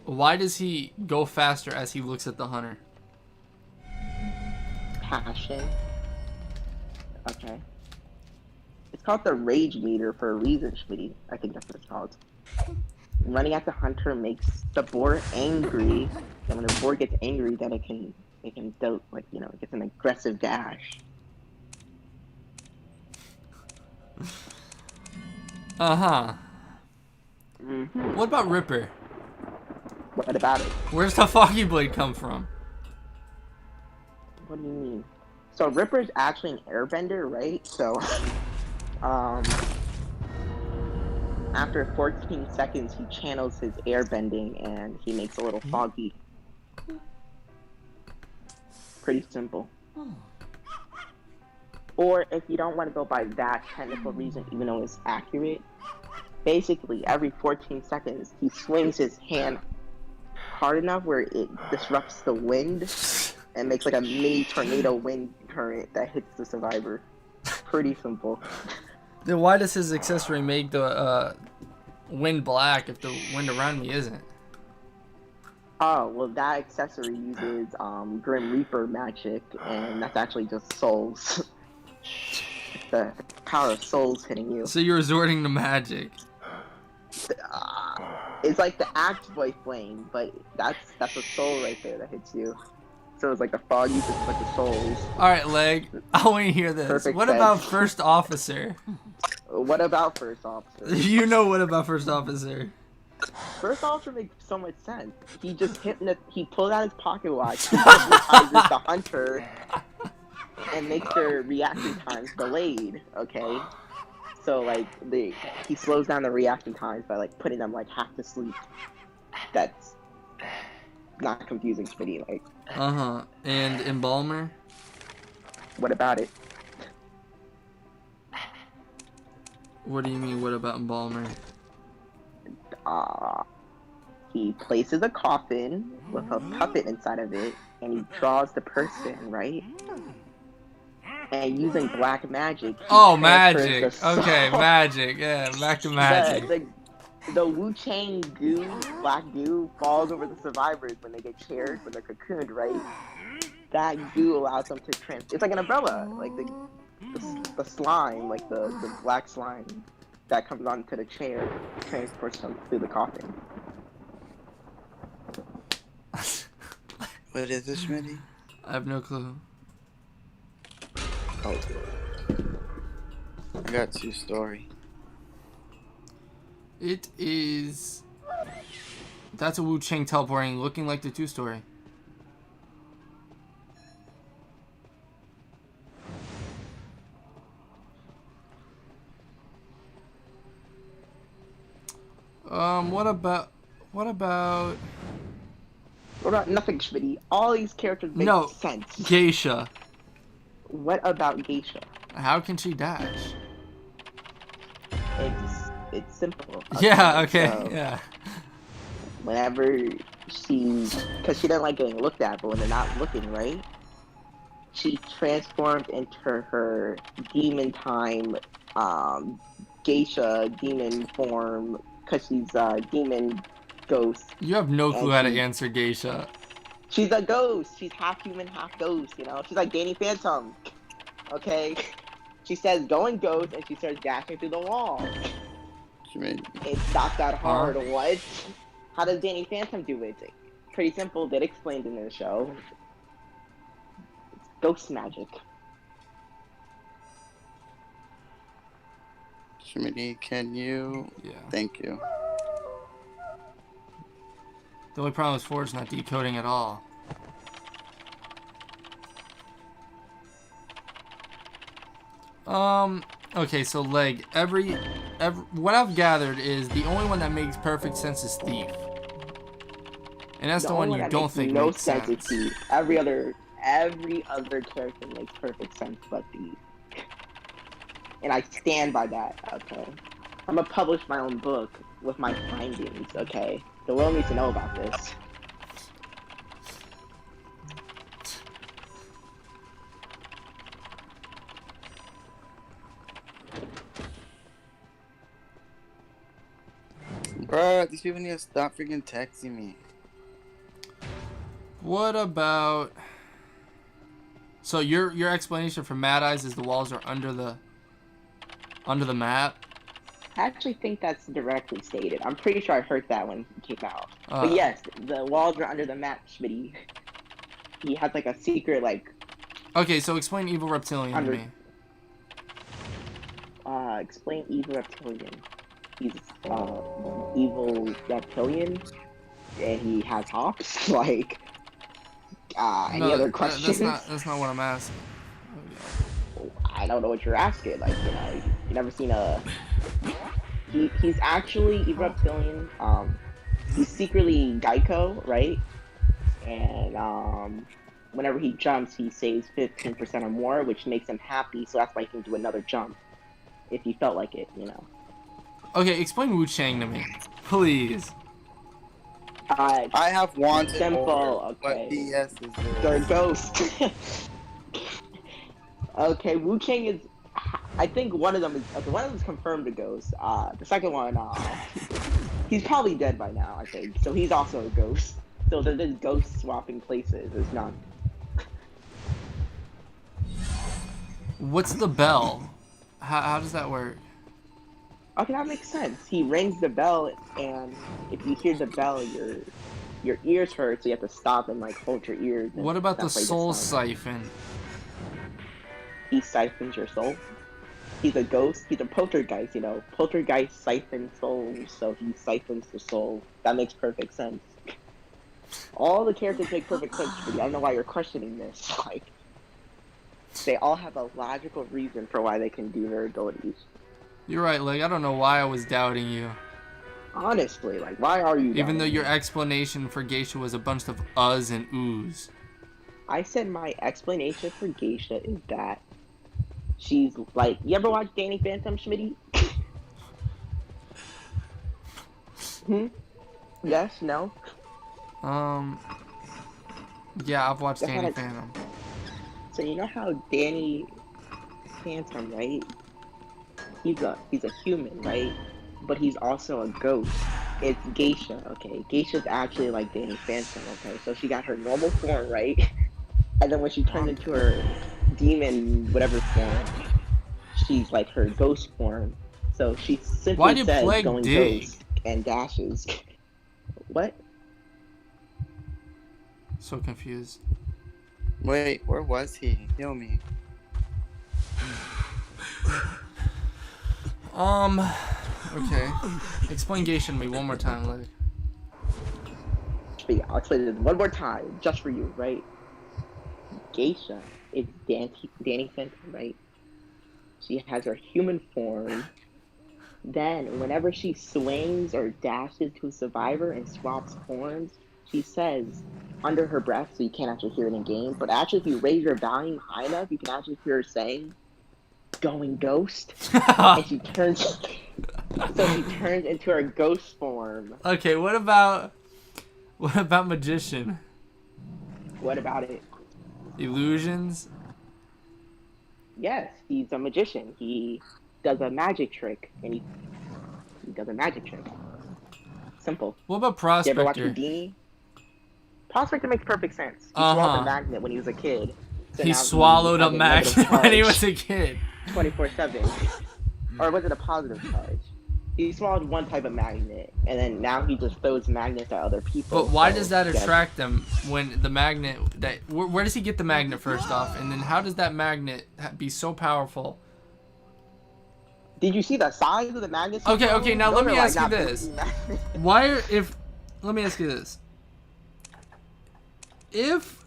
Why does he go faster as he looks at the hunter? Passion. Okay. It's called the rage meter for a reason, Schmidty. I think that's what it's called. Running at the hunter makes the boar angry, and when the boar gets angry, then it can do, like, you know, it gets an aggressive dash. Uh-huh. Mm-hmm. What about Ripper? What about it? Where's the Foggy Blade come from? What do you mean? So Ripper's actually an airbender, right? So, after 14 seconds, he channels his airbending and he makes a little foggy. Pretty simple. Or if you don't want to go by that technical reason, even though it's accurate, basically every 14 seconds he swings his hand hard enough where it disrupts the wind and makes like a mini tornado wind current that hits the survivor. Pretty simple. Then why does his accessory make the wind black if the wind around me isn't? Oh, well, that accessory uses Grim Reaper magic, and that's actually just souls. The power of souls hitting you. So you're resorting to magic. It's like the axe voice flame, but that's a soul right there that hits you. So it's like the fog uses like the souls. Alright, Leg, I want to hear this. Perfect What sense. about First Officer? What about First Officer? You know what about First Officer? First Officer makes so much sense. He just he pulls out his pocket watch, he hypnotizes the hunter, and makes their reaction times delayed, okay? So, like, he slows down the reaction times by, like, putting them, like, half to sleep. That's not confusing, Schmiddy, like. Uh-huh. And Embalmer? What about it? What do you mean, what about Embalmer? He places a coffin with a puppet inside of it, and he draws the person, right? And using black magic. Oh, transfers magic. the soul. Okay, magic. Yeah, back to magic. The Wu Chang goo, black goo, falls over the survivors when they get shared, when they're cocooned, right? That goo allows them to it's like an umbrella, like the slime, like the black slime that comes onto the chair, transports them through the coffin. What is this, Schmiddy? I have no clue. Oh, I got 2 story. It is... That's a Wu Chang teleporting, looking like the 2-story. What about nothing, Schmidty? All these characters make sense. Geisha? What about Geisha? How can she dash? It's simple. Yeah, okay, So, yeah. whenever because she doesn't like getting looked at, but when they're not looking, right? She transformed into her demon time, geisha demon form, because she's a demon ghost. You have no clue how to answer Geisha. She's a ghost. She's half human, half ghost, you know? She's like Danny Phantom, okay? She says, going ghost, and she starts dashing through the wall. It's not that hard. What? How does Danny Phantom do it? Pretty simple. They explained in the show. It's ghost magic. Schmiddy, can you? Yeah. Thank you. The only problem is Ford's not decoding at all. Okay, so Leg, every what I've gathered is the only one that makes perfect sense is Thief. And that's the one you don't think makes sense. Is Thief. Every other character makes perfect sense but Thief. And I stand by that, okay? I'm gonna publish my own book with my findings, okay? The world needs to know about this. Bruh, these people need to stop freaking texting me. What about... So your explanation for Mad Eyes is the walls are under the map? I actually think that's directly stated. I'm pretty sure I heard that when it came out. But yes, the walls are under the map, Schmidty. He has like a secret, like... Okay, so explain Evil Reptilian to me. Explain Evil Reptilian. He's evil reptilian, and he has hops. Like, any other questions? That's not what I'm asking. I don't know what you're asking. Like, you know, you never seen a. He's actually evil reptilian. He's secretly Geico, right? And whenever he jumps, he saves 15% or more, which makes him happy. So that's why he can do another jump if he felt like it, you know. Okay, explain Wu Chang to me, please. I have wanted Simple, more. What okay. BS is this? They're ghosts. Okay, Wu Chang is. I think one of them is. Okay, one of them is confirmed a ghost. The second one, he's probably dead by now, I think. So he's also a ghost. So they're just ghost swapping places. It's not. What's the bell? How does that work? Okay, that makes sense. He rings the bell, and if you hear the bell, your ears hurt, so you have to stop and like hold your ears. What about the that's why soul sound. siphon? He siphons your soul. He's a ghost. He's a poltergeist, you know. Poltergeist siphons souls, so he siphons the soul. That makes perfect sense. All the characters make perfect sense for you. I don't know why you're questioning this. Like, they all have a logical reason for why they can do their abilities. You're right, Leg. I don't know why I was doubting you. Honestly, like, why are you? Even though doubting your me? explanation for Geisha was a bunch of uhs and oohs. I said my explanation for Geisha is that she's like, you ever watch Danny Phantom, Schmiddy? Yes, no? Yeah, I've watched That's Danny not a- Phantom. So you know how Danny Phantom, right? He's a human, right? But he's also a ghost. It's Geisha, okay? Geisha's actually like Danny Phantom, okay? So she got her normal form, right? And then when she turns into her demon whatever form, she's like her ghost form. So she simply Why did says Plague going dig? ghost and dashes. What? So confused. Wait, where was he? Heal me. Okay. Explain Geisha to me one more time, Leg. But yeah, I'll explain this one more time, just for you, right? Geisha is Danny Phantom, right? She has her human form. Then, whenever she swings or dashes to a survivor and swaps forms, she says under her breath, so you can't actually hear it in game. But actually, if you raise your volume high enough, you can actually hear her saying, "Going ghost," and she turns. So she turns into her ghost form. Okay, what about magician? What about it? Illusions? Yes, he's a magician. He does a magic trick, and he does a magic trick. Simple. What about You ever watch Prospector? Houdini? Prospector makes perfect sense. He swallowed a magnet when he was a kid. So He now swallowed has a negative magnet when he charge was a kid. 24/7. Or was it a positive charge? He swallowed one type of magnet, and then now he just throws magnets at other people. But why so does that yeah. attract them when the magnet that where does he get the magnet first off, and then how does that magnet be so powerful? Did you see the size of the magnets? he Okay, throws? okay, now Those let me are, ask you not this. big magnets. Let me ask you this. If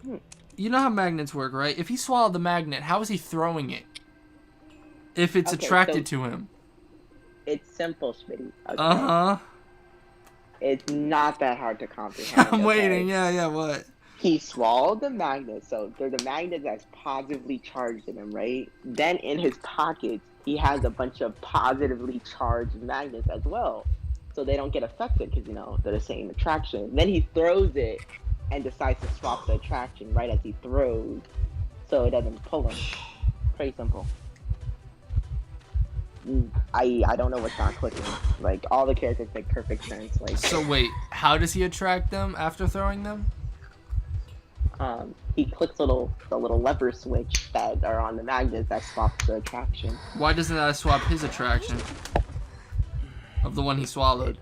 you know how magnets work, right? If he swallowed the magnet, how is he throwing it? If it's Okay, attracted so to him. It's simple, Schmidty. Okay? Uh-huh. It's not that hard to comprehend. I'm okay? waiting. Yeah, what? He swallowed the magnet, so there's a magnet that's positively charged in him, right? Then in his pockets, he has a bunch of positively charged magnets as well. So they don't get affected because, you know, they're the same attraction. Then he throws it and decides to swap the attraction right as he throws so it doesn't pull him. Pretty simple. I don't know what's not clicking. Like, all the characters make perfect sense. Like, So wait, how does he attract them after throwing them? he clicks the little lever switch that are on the magnets that swaps the attraction. Why doesn't that swap his attraction of the one he swallowed?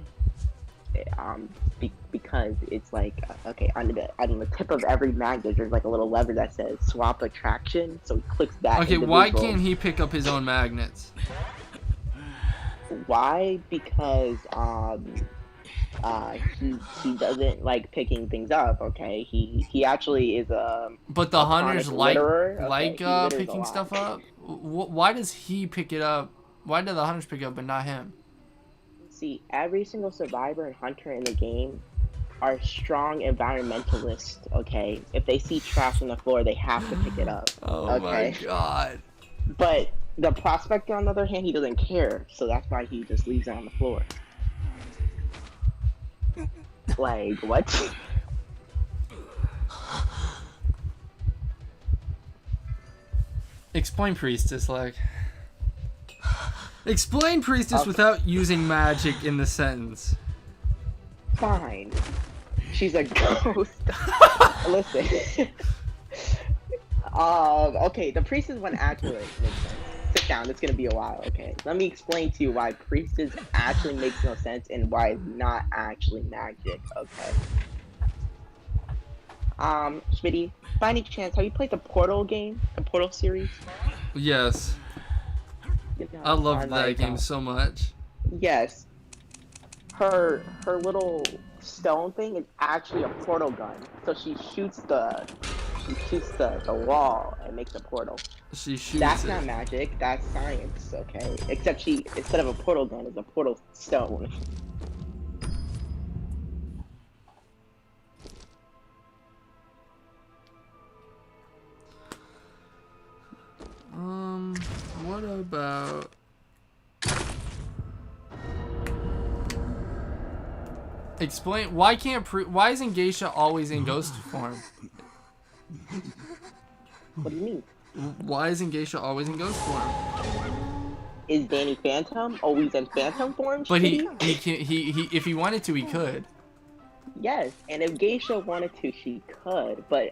Because it's like okay, on the tip of every magnet there's like a little lever that says swap attraction, so he clicks that. Okay, why can't he pick up his own magnets? Why? Because he doesn't like picking things up. Okay, he actually is a. But the hunters chronic litterer, okay? He litters a picking lot. stuff up. Why does he pick it up? Why do the hunters pick it up but not him? See, every single survivor and hunter in the game are strong environmentalists, okay? If they see trash on the floor, they have to pick it up. Oh okay? my god. But The prospector, on the other hand, he doesn't care, so that's why he just leaves it on the floor. Like, what? Explain priestess, like. Explain priestess without using magic in the sentence. Fine. She's a ghost. Listen. Okay, the priestess one actually makes sense. Sit down, it's gonna be a while, okay? Let me explain to you why priestess actually makes no sense and why it's not actually magic, okay? Schmiddy, by any chance, have you played the Portal game? The Portal series? Yes. You know, I love that like, game so much. Yes. Her little stone thing is actually a portal gun. So she shoots the wall and makes a portal. She shoots That's it. not magic, that's science, okay? Except she, instead of a portal gun, is a portal stone. What about... Explain, why isn't Geisha always in ghost form? What do you mean? Why isn't Geisha always in ghost form? Is Danny Phantom always in Phantom form? But Schmiddy? he if he wanted to, he could. Yes, and if Geisha wanted to, she could, but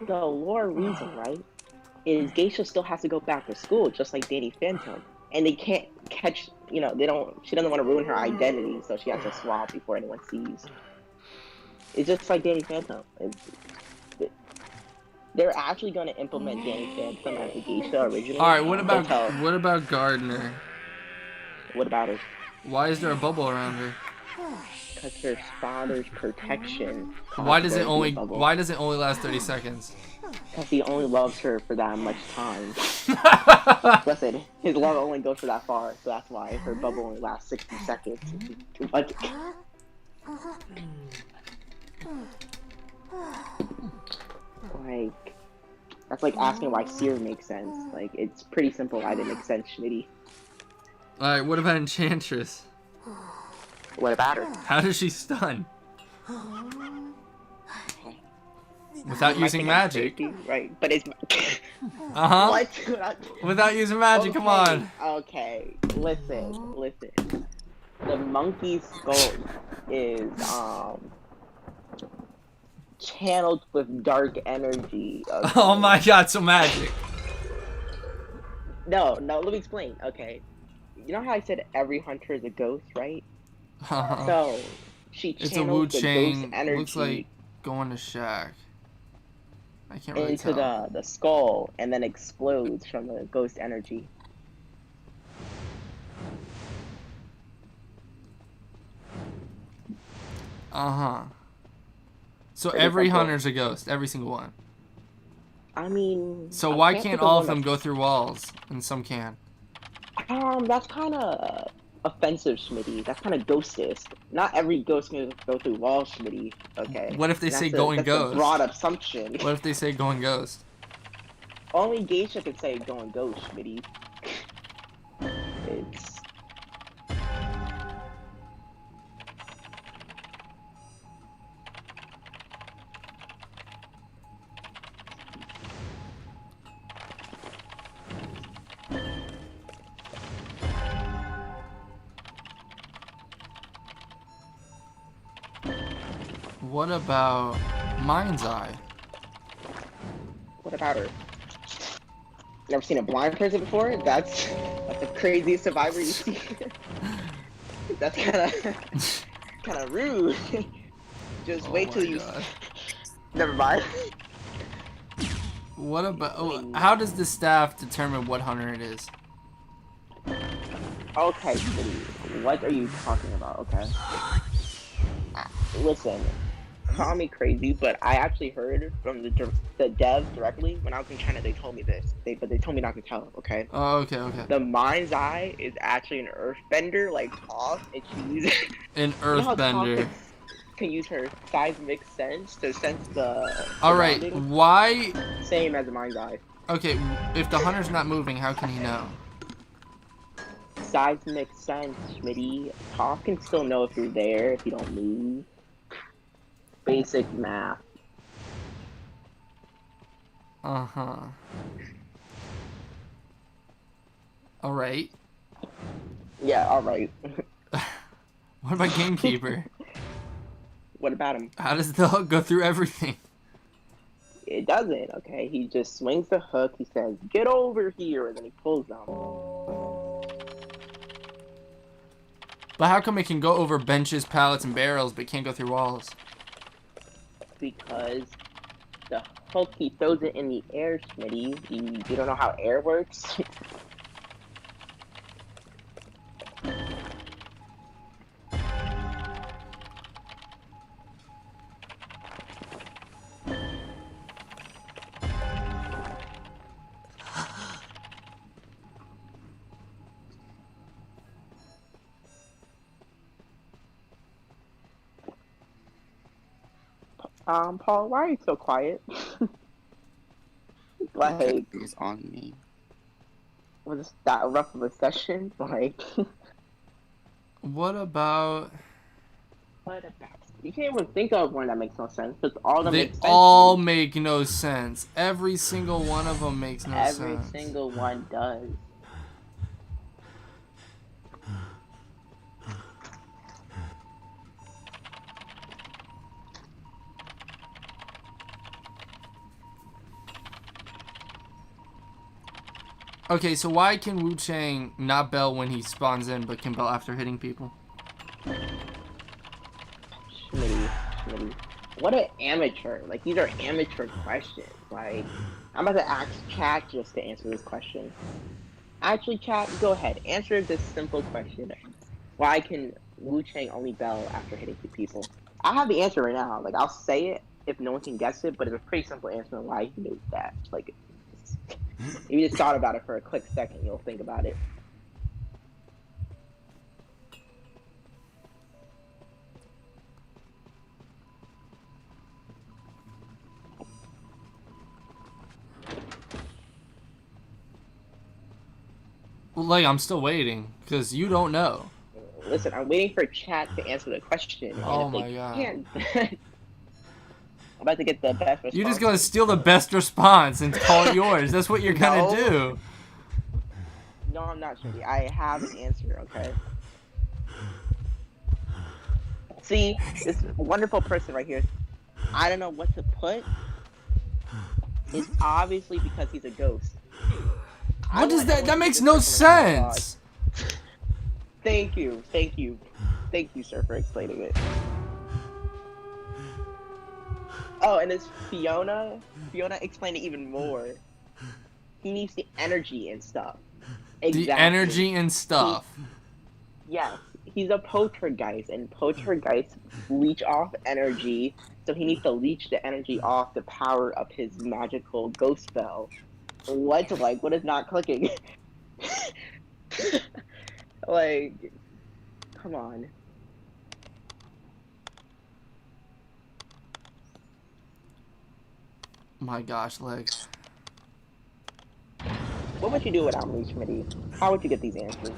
the lore reason, right, is Geisha still has to go back to school, just like Danny Phantom. And they can't catch, you know, she doesn't want to ruin her identity, so she has to swap before anyone sees. It's just like Danny Phantom. They're actually going to implement Danny Phantom as a Geisha originally. Alright, what about Gardner? What about her? Why is there a bubble around her? Because her father's protection. Why does it only last 30 seconds? Because he only loves her for that much time. Listen, his love only goes for that far, so that's why her bubble only lasts 60 seconds. What? Like, that's like asking why Seer makes sense. Like, it's pretty simple why it makes sense, Schmidty. Alright, what about Enchantress? What about her? How does she stun? Without using magic. Crazy, right, but it's... Uh-huh. What? Without using magic, come on. Okay, listen. The monkey's skull is, channeled with dark energy. Okay? Oh my god, so magic. No, let me explain, okay? You know how I said every hunter is a ghost, right? So, she It's a channels the ghost Wu-Chang. energy Looks like going to Shaq. I can't really into tell. the skull and then explodes from the ghost energy. Uh-huh. So Pretty every simple. hunter's a ghost, every single one. I mean... So I why think can't the all one of them that- go through walls and some can? That's kind of offensive, Schmidty. That's kind of ghostist. Not every ghost can go through walls, Schmidty. Okay. What if they say that's going a ghost? broad assumption. What if they say going ghost? Only Geisha could say going ghost, Schmidty. It's... What about Mind's Eye? What about her? Never seen a blind person before? That's the craziest survivor you see. That's kind of rude. Just Oh wait till my you... God. Never mind. What about... Oh, how does the staff determine what hunter it is? Okay, Schmidty, what are you talking about, okay? Listen, call me crazy, but I actually heard from the devs directly when I was in China. They told me this, but they told me not to tell. Okay. Oh, okay. The Mind's Eye is actually an earthbender, like Toph, and she uses An you know how earthbender. Toph can use her seismic sense to sense the Alright, surroundings? why... Same as the Mind's Eye. Okay, if the hunter's not moving, how can he know? Seismic sense, Schmidty. Paul can still know if you're there if you don't move. Basic math. Uh-huh. Alright. Yeah, alright. What about Gamekeeper? What about him? How does the hook go through everything? It doesn't, okay? He just swings the hook, he says, get over here, and then he pulls them. But how come it can go over benches, pallets, and barrels, but can't go through walls? Because the hook, he throws it in the air, Schmitty. You don't know how air works? Paul, why are you so quiet? Like, He's on me. was that rough of a session? Like, What about... what about? You can't even think of one that makes no sense, because all of them They make sense. all make no sense. Every single one of them makes no sense. Every single one does. Okay, so why can Wu Chang not bell when he spawns in, but can bell after hitting people? Schmitty. What an amateur. Like, these are amateur questions. Like, I'm about to ask chat just to answer this question. Actually, chat, go ahead. Answer this simple question. Why can Wu Chang only bell after hitting two people? I have the answer right now. Like, I'll say it if no one can guess it, but it's a pretty simple answer on why he knows that. Like, if you just thought about it for a quick second, you'll think about it. Like, I'm still waiting, because you don't know. Listen, I'm waiting for chat to answer the question. Oh my god. I'm about to get the best response. You're just gonna steal the best response and call it yours. That's what you're gonna do. No, I'm not, Schmitty. I have an answer, okay? See, this wonderful person right here, I don't know what to put. It's obviously because he's a ghost. What does that? That makes no sense. Thank you, sir, for explaining it. Oh, and it's Fiona. Fiona explained it even more. He needs the energy and stuff. Exactly. The energy and stuff. Yes, he's a poltergeist, and poltergeists leech off energy, so he needs to leech the energy off the power of his magical ghost spell. What? Like, what is not clicking? Like, come on. My gosh, Lex. What would you do without me, Schmitty? How would you get these answers?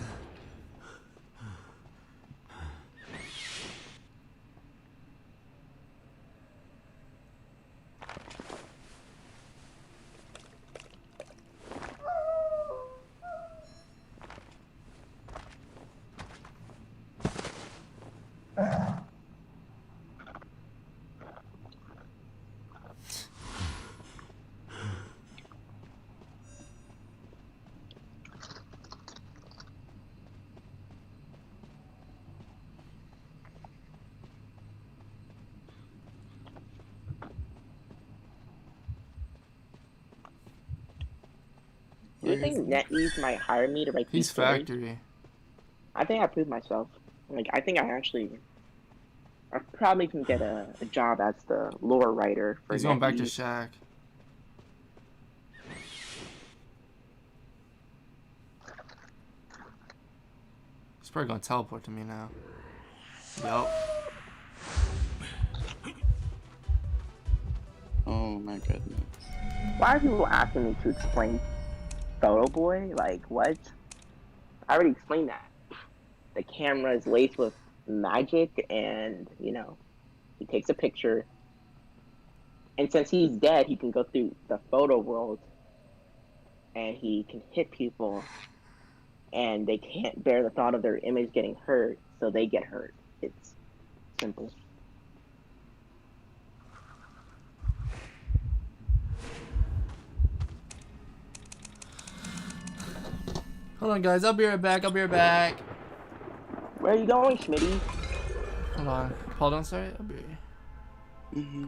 Do you think NetEase might hire me to write these He's stories? factory. I think I proved myself. Like, I think I probably can get a job as the lore writer for He's going back to NetEase. Shaq. He's probably gonna teleport to me now. Yup. Oh my goodness. Why are people asking me to explain Photo Boy? Like, what? I already explained that. The camera is laced with magic, and, you know, he takes a picture. And since he's dead, he can go through the photo world, and he can hit people, and they can't bear the thought of their image getting hurt, so they get hurt. It's simple. Hold on, guys. I'll be right back. I'll be right back. Where are you going, Schmiddy? Hold on. Paul, don't start it. I'll be. Mm-hmm.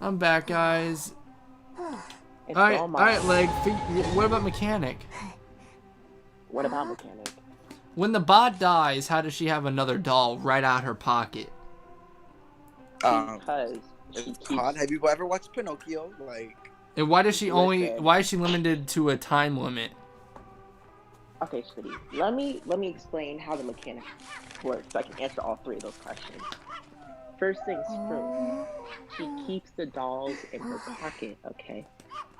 I'm back, guys. It's All right, all mine. all right, Leg. What about Mechanic? What about Mechanic? When the bot dies, how does she have another doll right out her pocket? Because she Todd, have you ever watched Pinocchio? Like, And why does she only? Listen. Why is she limited to a time limit? Okay, Schmiddy, let me explain how the mechanics work so I can answer all three of those questions. First things first, she keeps the dolls in her pocket, okay?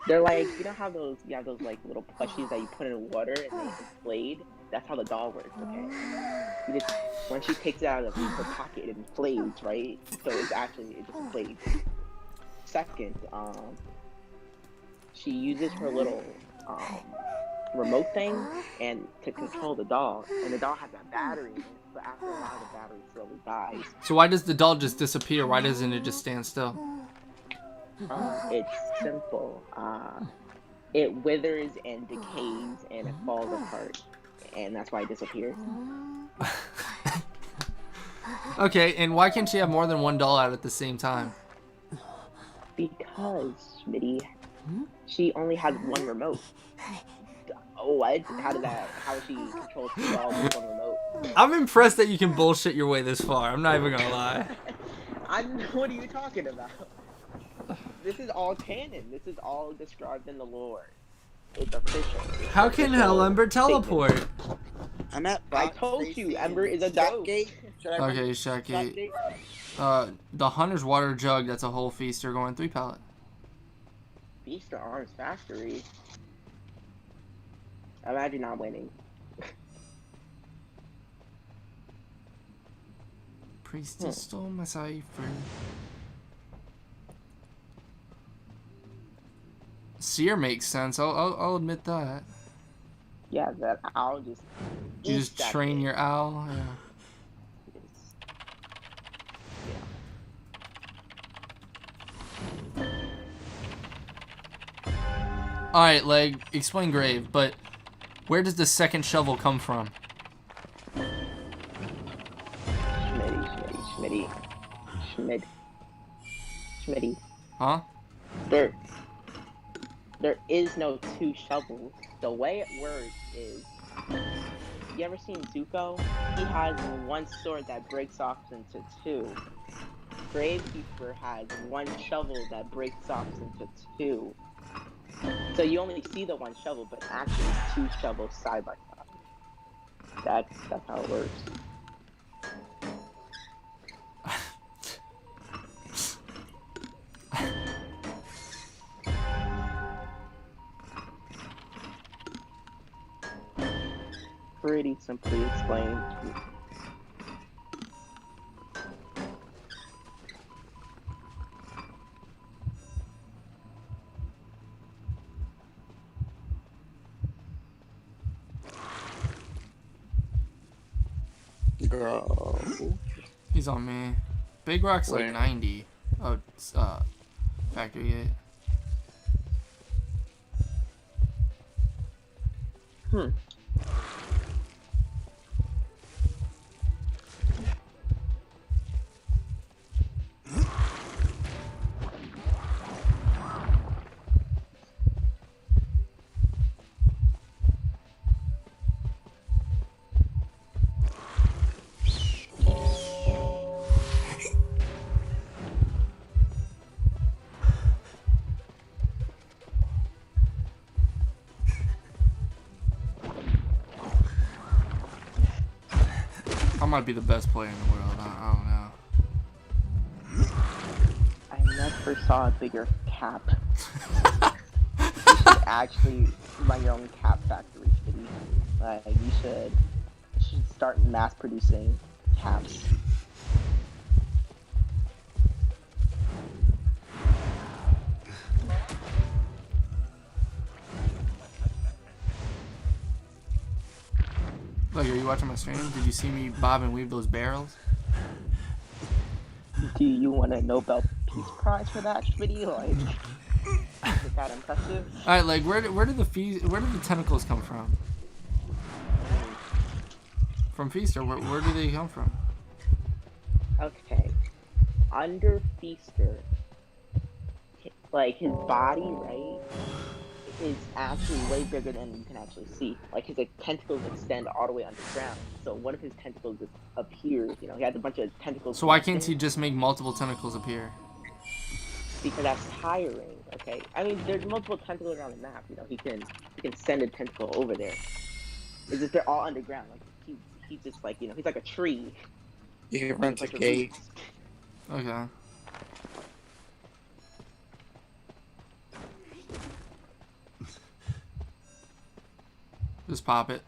They're like, you know how you have those like little plushies that you put in water and they inflate? That's how the doll works, okay? When she takes it out of her pocket, it inflates, right? So it just inflates. Second, she uses her little remote thing and to control the doll, and the doll has that battery in it, but after a while the battery slowly dies. So why does the doll just disappear? Why doesn't it just stand still? It's simple. It withers and decays and it falls apart, and that's why it disappears. Okay, and why can't she have more than one doll out at the same time? Because, Schmidty, she only has one remote. Oh, what? How she controls two dolls with one remote? I'm impressed that you can bullshit your way this far. I'm not even gonna lie. What are you talking about? This is all canon. This is all described in the lore. It's official. How can Hellumber teleport? I'm at. I told you, Ember is a ghost. Gate. Should I Okay, Shaq 8. The Hunter's Water Jug, that's a whole feaster going 3 pallet. Feaster Arms Factory. Imagine not winning. Priestess stole my cipher. Seer makes sense. I'll admit that. Yeah, that owl just. You just train your owl. Yeah. Alright, Leg, explain grave, but where does the second shovel come from? Schmiddy. Huh? There is no 2 shovels. The way it works is, you ever seen Zuko? He has one sword that breaks off into 2. Gravekeeper has one shovel that breaks off into 2. So you only see the one shovel, but actually it's 2 shovels side by side. That's how it works. Pretty simply explained. Girl. He's on me. Big Rock's Where? like 90. Oh, it's, Factory 8. I might be the best player in the world. I don't know. I never saw a bigger cap. You should actually run your own cap factory, Schmiddy. Like, you should start mass producing caps. Look, are you watching my stream? Did you see me bob and weave those barrels? Do you want a Nobel Peace Prize for that, Schmiddy? Like, is that impressive? All right, like where did the tentacles come from? From Feaster. Where do they come from? Okay. Under Feaster, like, his body, right, is actually way bigger than you can actually see. Like, his tentacles extend all the way underground. So one of his tentacles just appears. You know, he has a bunch of tentacles. So why can't he just make multiple tentacles appear? because that's tiring. Okay, I mean there's multiple tentacles around the map. You know, he can send a tentacle over there. It's just they're all underground. Like he's just like, you know, he's like a tree. You can With run a to bunch of gate. roots. Okay. Just pop it.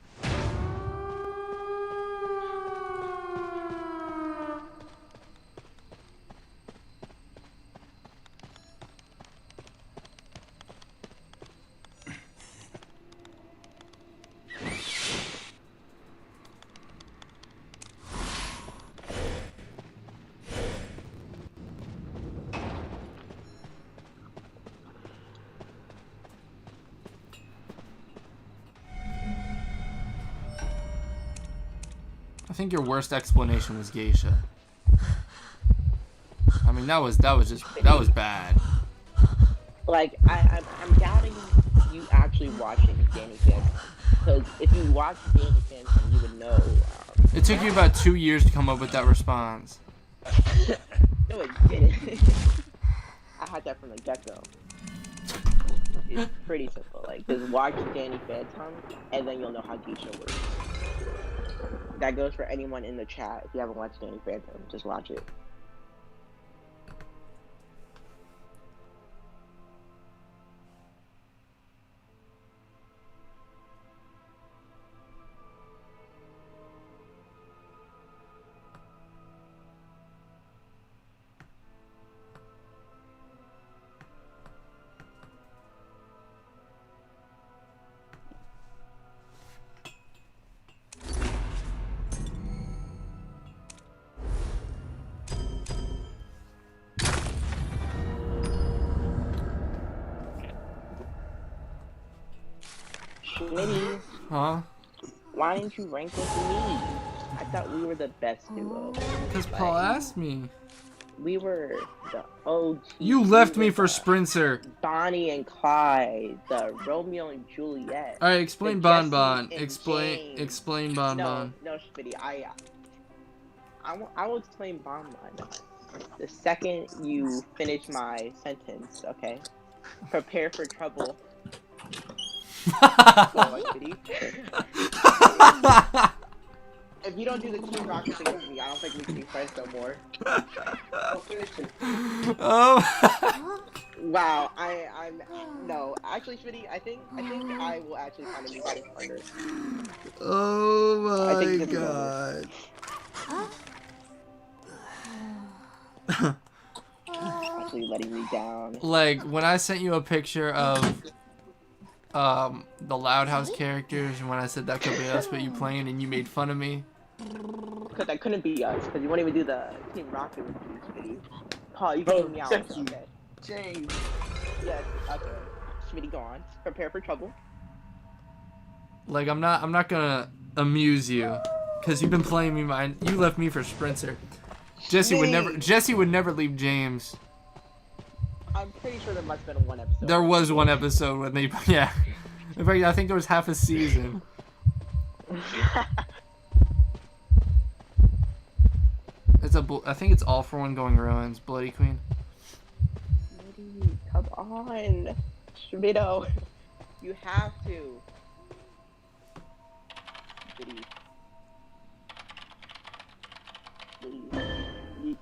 I think your worst explanation was geisha. I mean, that was bad. Like I'm doubting you actually watching Danny Phantom, because if you watch Danny Phantom, you would know. It took you about 2 years to come up with that response. No, it didn't. I had that from the get-go. It's pretty simple. Like, just watch Danny Phantom, and then you'll know how geisha works. That goes for anyone in the chat. If you haven't watched Danny Phantom, just watch it. Schmiddy, Huh? why didn't you rank with me? I thought we were the best duo. Because Paul asked me. We were the OG. You left me for Sprinter. Bonnie and Clyde, the Romeo and Juliet. All right, explain the Bon Jesse Bon. and Explain James. Bon Bon. No, Schmiddy, I will explain Bon Bon. The second you finish my sentence, okay? Prepare for trouble. Go on, Schmiddy. If you don't do the Team Rocket thing with me, I don't think we can be friends no more. Oh. Wow, I'm no. Actually, Schmiddy, I think I will actually find a new fighting partner. Oh I think my this is god. Actually letting me down. Like when I sent you a picture of the Loud House characters, and when I said that could be us, but you playing, and you made fun of me. Because that couldn't be us, because you won't even do the Team Rocket with you, Schmiddy. Paul, you can hear me out. Jesse. Okay. James. Yes, okay. Schmiddy, go on. Prepare for trouble. Like I'm not gonna amuse you, cause you've been playing me. You left me for Sprinter. Jesse would never leave James. I'm pretty sure there must have been one episode. There was one episode when they, yeah. In fact, I think there was half a season. I think it's All for One Going Ruins, Bloody Queen. Schmiddy, come on. Schmiddo, you have to. Schmiddy. Please.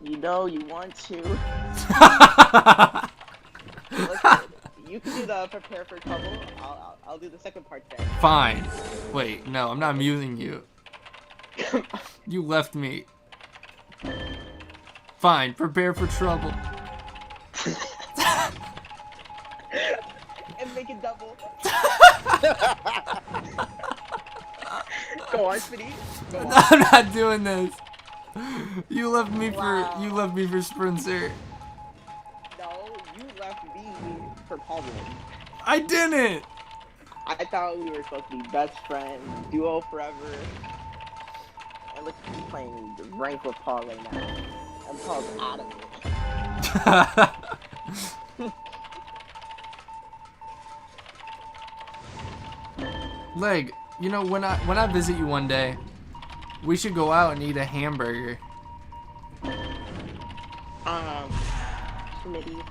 You know you want to. Listen, you can do the prepare for trouble. I'll do the second part then. Fine. Wait, no, I'm not amusing you. You left me. Fine, prepare for trouble. And make it double. Go on, Schmiddy. Go on. I'm not doing this. You left me Wow. for Sprinter. No, you left me for Paul. I didn't. I thought we were supposed to be best friends, duo forever. And look at me playing the rank with Paul right now. And Paul's out of it. Leg, you know, when I visit you one day, we should go out and eat a hamburger. Schmiddy,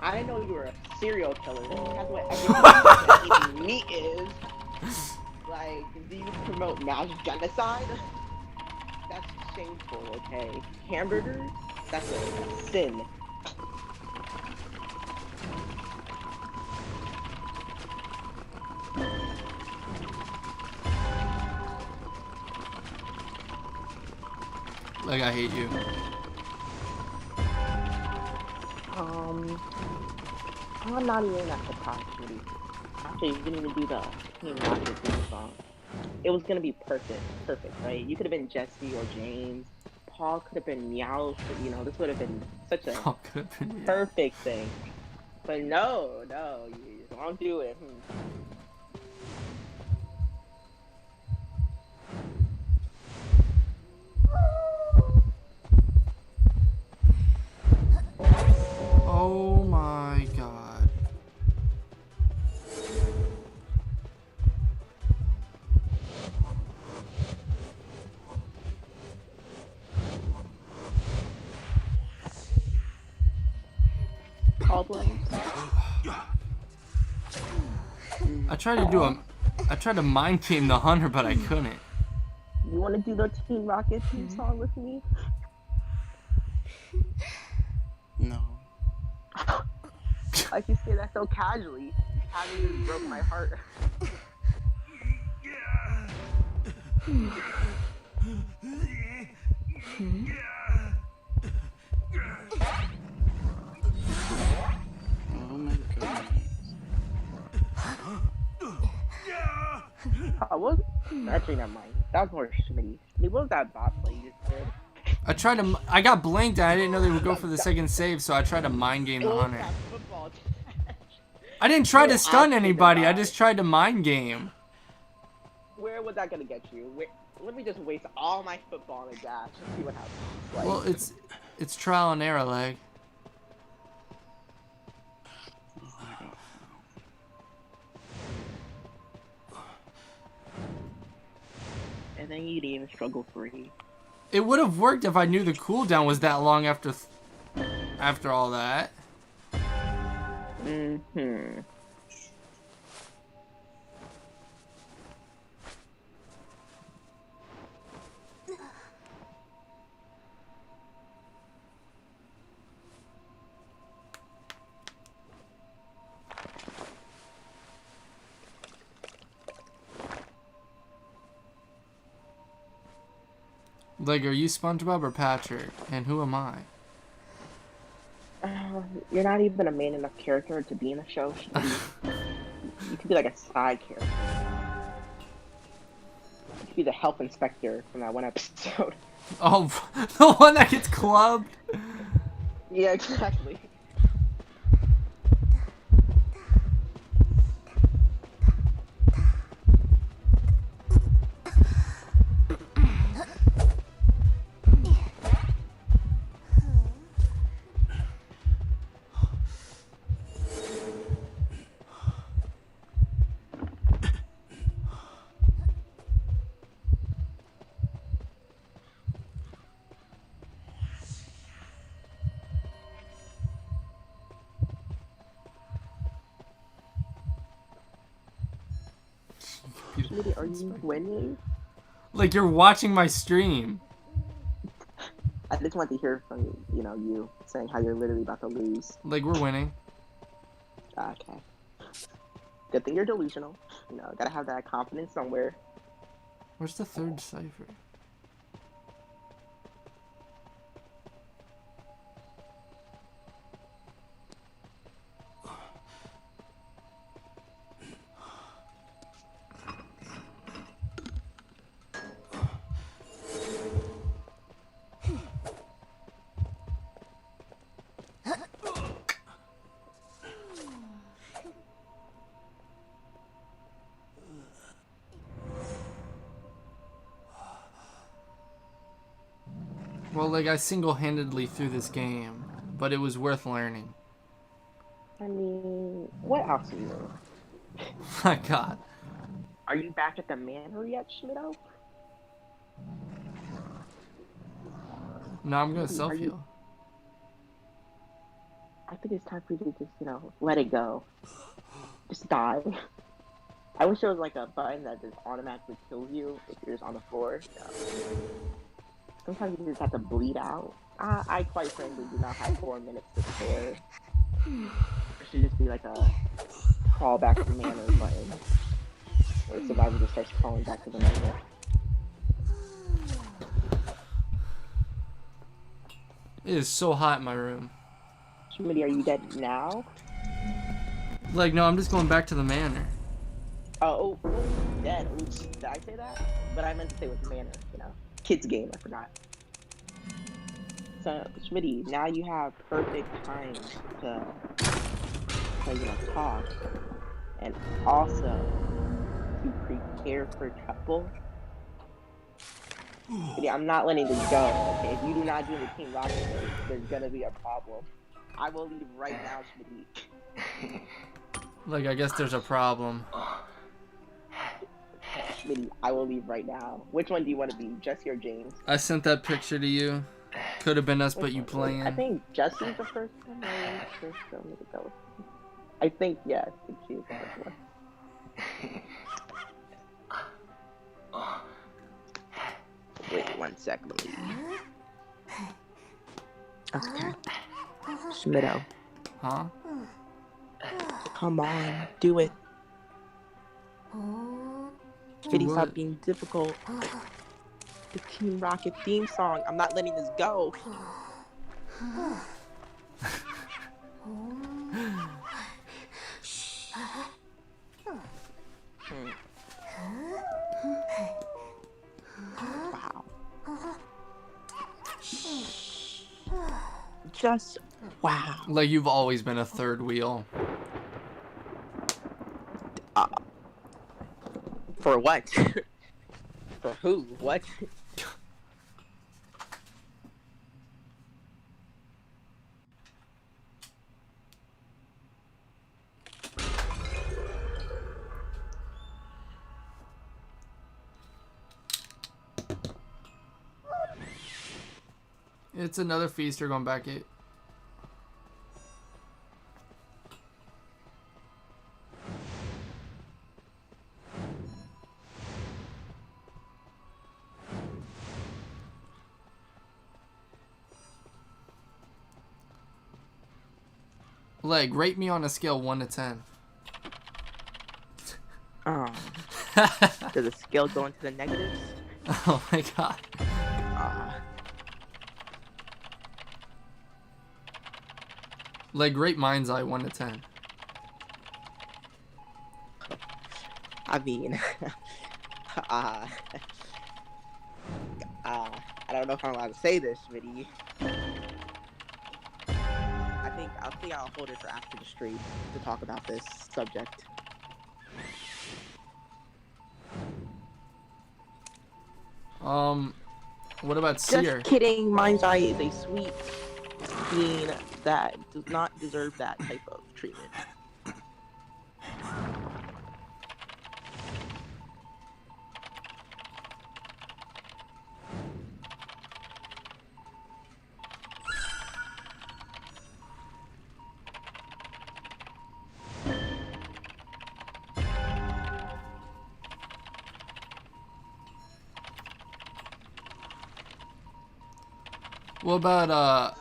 I didn't know you were a serial killer. That's what everything eating meat is. Like, do you promote mass genocide? That's shameful, okay? Hamburgers? That's a sin. Like, I hate you. I'm not even that surprised, Schmiddy. Actually, you didn't even do the Team Rocket theme song. It was gonna be perfect, right? You could have been Jesse or James. Paul could have been Meow. You know, this would have been such a Oh, could have been, yeah. perfect thing. But no, you don't do it. Oh my god. Paul Blaine. I tried to mind game the hunter, but I couldn't. You want to do the Team Rocket theme song with me? No. Like you say that so casually. Casually just broke my heart. Oh my god. Actually, never mind. That was more Schmiddy. What was that bot play you just did? I got blinked and I didn't know they would go for the second save, so I tried to mind game the hunter. That football. I didn't try to stun Actually, anybody, I the just tried to mind game. Where was that gonna get you? Let me just waste all my football in a dash and see what happens. Like, Well, it's trial and error, leg. and then you didn't even struggle free. It would have worked if I knew the cooldown was that long after all that. Mm-hmm. Like, are you SpongeBob or Patrick? And who am I? You're not even a main enough character to be in the show. You could be like a side character. You could be the health inspector from that one episode. Oh, the one that gets clubbed? Yeah, exactly. Schmiddy, are you winning? Like, you're watching my stream. I just want to hear from you saying how you're literally about to lose. Like, we're winning. Okay. Good thing you're delusional. Gotta have that confidence somewhere. Where's the third cipher? Well, like, I single-handedly threw this game, but it was worth learning. I mean, what else do you know? My god. Are you back at the manor yet, Schmiddo? No, I'm gonna self-heal. I think it's time for you to just, let it go. Just die. I wish there was like a button that just automatically kills you if you're just on the floor. Sometimes you just have to bleed out. I quite frankly do not have 4 minutes to spare. There should just be like a crawl back to manor button where the survivor just starts crawling back to the manor. It is so hot in my room. Schmiddy, are you dead now? Like, no, I'm just going back to the manor. Oh, dead. Oops. Did I say that? But I meant to say with manor, Kids game, I forgot. So, Schmiddy, now you have perfect time to talk. And also to prepare for trouble. Schmiddy, I'm not letting this go, okay? If you do not do the Team Rocket race, there's gonna be a problem. I will leave right now, Schmiddy. Like, I guess there's a problem. Schmiddy, I will leave right now. Which one do you want to be, Jesse or James? I sent that picture to you. Could have been us, but you playing. I think Jesse's the first one. I think, yeah, I think she's the first one. Wait 1 sec, let me. Okay. Schmiddo. Huh? Come on, do it. Schmiddy, what? stop being difficult. The Team Rocket theme song. I'm not letting this go. Wow. Just wow. Like, you've always been a third wheel. For what? For who? What? It's another feaster going back 8. Like, rate me on a scale 1 to 10. Does the scale go into the negatives? Oh my god. Like, rate Mind's Eye 1 to 10. I mean, I don't know if I'm allowed to say this, Schmiddy. I think I'll hold it for after the stream to talk about this subject. What about Seer? Just kidding. Mind's Eye is a sweet being that does not deserve that type of treatment.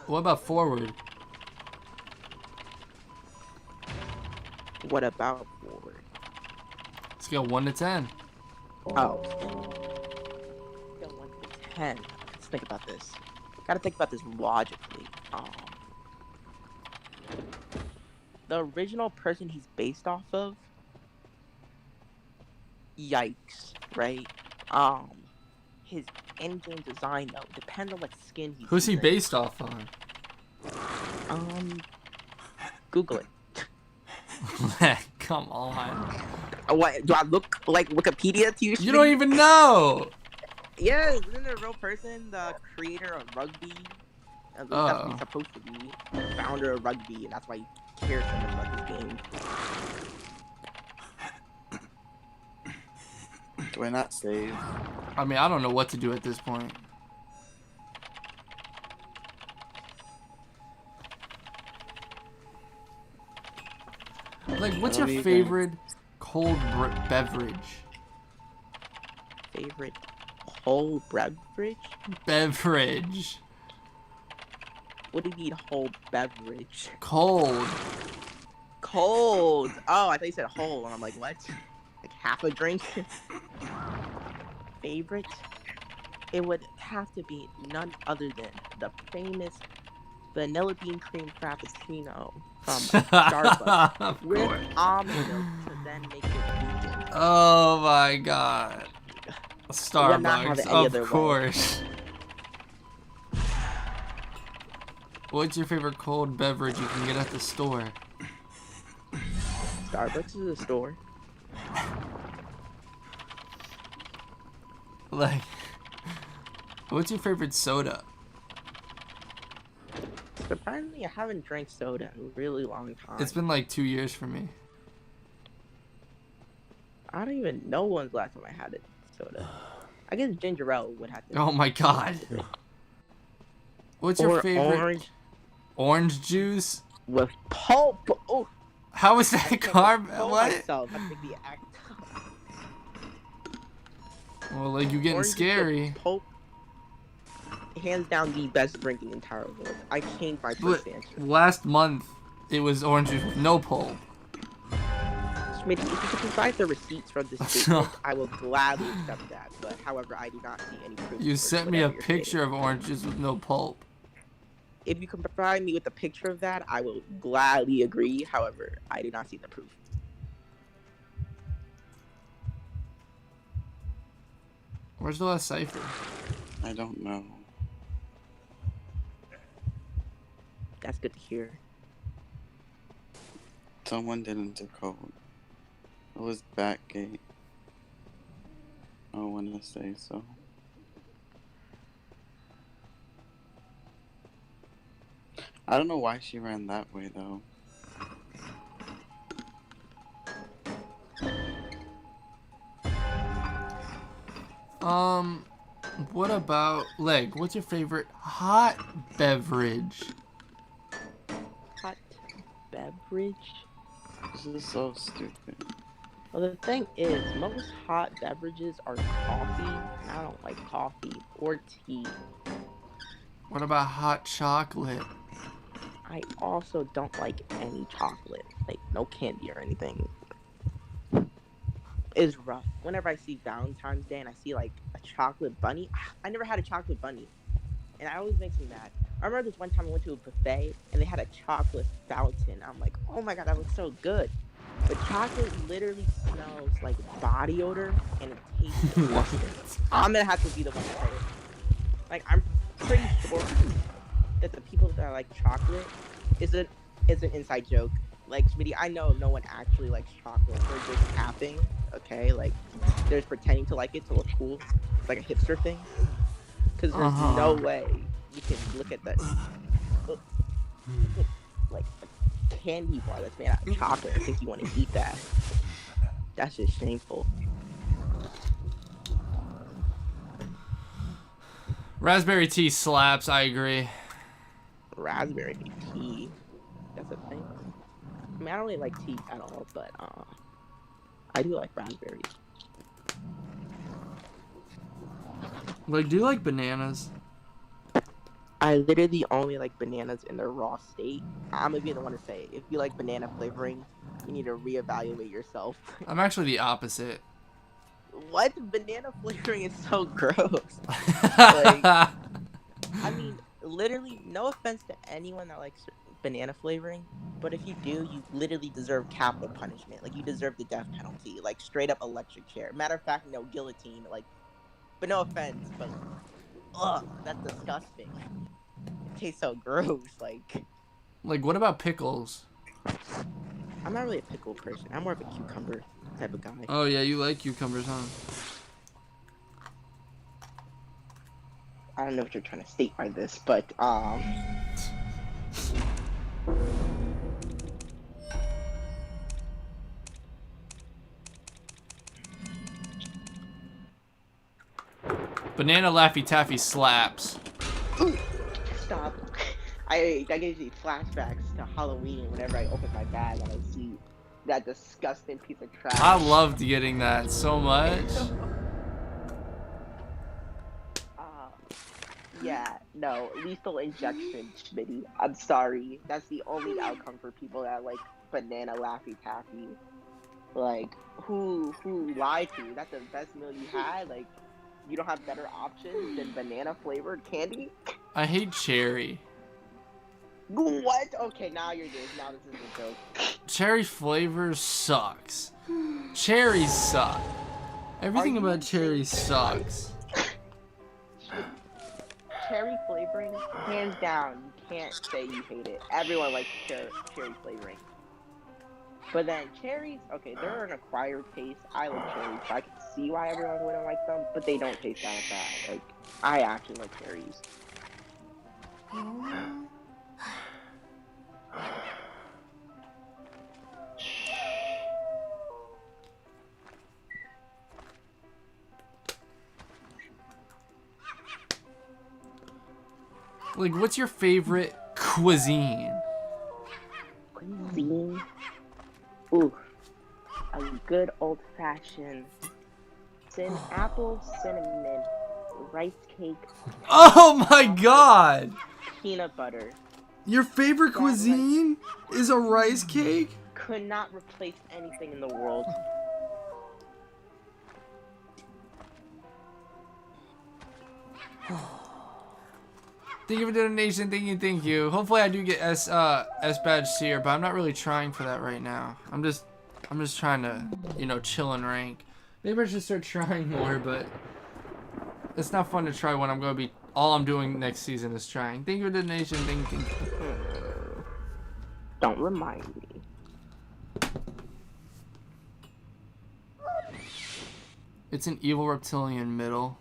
What about Forward? What about forward? Scale 1 to 10. Oh. Scale 1 to 10. Let's think about this. Gotta think about this logically. The original person he's based off of. Yikes, right? His in-game design though depends on what skin he's Who's he using. based off on? Google it. Come on. What do I look like Wikipedia to you? You don't even know. Yeah, isn't it a real person? The creator of rugby. At least that's what he's supposed to be. The founder of rugby, and that's why he cares so much about this game. Do I not save? I mean, I don't know what to do at this point. Like, what's I your don't either. favorite cold beverage? Favorite whole beverage? Beverage. What do you mean whole beverage? Cold. Cold. Oh, I thought you said whole, and I'm like, what? Like half a drink? Favorite? It would have to be none other than the famous vanilla bean cream frappuccino from Starbucks Of with course. almond milk to then make it vegan. Oh my god. Would not have Starbucks, it any of other way. course. What's your favorite cold beverage you can get at the store? Starbucks is a store. Like, what's your favorite soda? Surprisingly, I haven't drank soda in a really long time. It's been like 2 years for me. I don't even know when's the last time I had it soda. I guess ginger ale would have to. Oh my god. What's Or your favorite? orange Orange juice? with pulp. Oh, How is I that can't carb? control What? myself. I think the act. Well, like, you getting Orange juice scary. with pulp. Hands down the best drink in the entire world. I changed my But first answer. last month, it was orange juice with no pulp. Schmiddy, if you could provide the receipts from this statement, I will gladly accept that. But however, I do not see any proof. You for sent me a whatever you're stating. picture of orange juice with no pulp. If you can provide me with a picture of that, I will gladly agree. However, I do not see the proof. Where's the last cipher? I don't know. That's good to hear. Someone didn't decode. It was Backgate. I want to say so. I don't know why she ran that way though. What about, Leg, what's your favorite hot beverage? Hot beverage? This is so stupid. Well, the thing is, most hot beverages are coffee, and I don't like coffee or tea. What about hot chocolate? I also don't like any chocolate, like no candy or anything. It's rough. Whenever I see Valentine's Day and I see like a chocolate bunny, I never had a chocolate bunny, and it always makes me mad. I remember this one time I went to a buffet and they had a chocolate fountain. I'm like, oh my god, that looks so good. But chocolate literally smells like body odor and it tastes disgusting. I'm gonna have to be the one to say it. Like, I'm pretty sure that the people that like chocolate is an inside joke. Like, Schmiddy, I know no one actually likes chocolate. They're just capping, okay? Like, they're just pretending to like it to look cool. It's like a hipster thing. Because there's no way you can look at that, like, a candy bar that's made out of chocolate and think you want to eat that. That's just shameful. Raspberry tea slaps, I agree. Raspberry tea. That's a thing. I mean, I don't really like tea at all, but I do like raspberries. Like, do you like bananas? I literally only like bananas in their raw state. I'm gonna be the one to say, if you like banana flavoring, you need to reevaluate yourself. I'm actually the opposite. What? Banana flavoring is so gross. Like, I mean, literally, no offense to anyone that likes banana flavoring, but if you do, you literally deserve capital punishment. Like, you deserve the death penalty. Like, straight up electric chair. Matter of fact, no, guillotine. Like, but no offense, but ugh, that's disgusting. It tastes so gross. Like, Like, what about pickles? I'm not really a pickle person. I'm more of a cucumber type of guy. Oh yeah, you like cucumbers, huh? I don't know what you're trying to state by this, but Banana Laffy Taffy slaps. stop. That gives me flashbacks to Halloween whenever I open my bag and I see That disgusting piece of trash. I loved getting that so much. Yeah, no, lethal injection, Schmiddy. I'm sorry. That's the only outcome for people that like banana Laffy Taffy. Like, who lied to you? That's the best meal you had? Like, you don't have better options than banana flavored candy? I hate cherry. What? Okay, now you're good. Now this is a joke. Cherry flavor sucks. Cherries suck. Everything Are you about cherry sucks. Cherry flavoring, hands down, you can't say you hate it. Everyone likes cherry flavoring. But then cherries, okay, they're an acquired taste. I like cherries, so I can see why everyone wouldn't like them, but they don't taste that bad. Like, I actually like cherries. Like, what's your favorite cuisine? Cuisine? Ooh, a good old-fashioned apple cinnamon rice cake. Oh my god! Peanut butter. Your favorite cuisine is a rice cake? Could not replace anything in the world. Thank you for the donation. Thank you. Hopefully I do get S badge tier, but I'm not really trying for that right now. I'm just trying to, you know, chill and rank. Maybe I should start trying more, but it's not fun to try when I'm gonna be all I'm doing next season is trying. Thank you for the donation. Thank you. Don't remind me. It's an evil reptilian middle.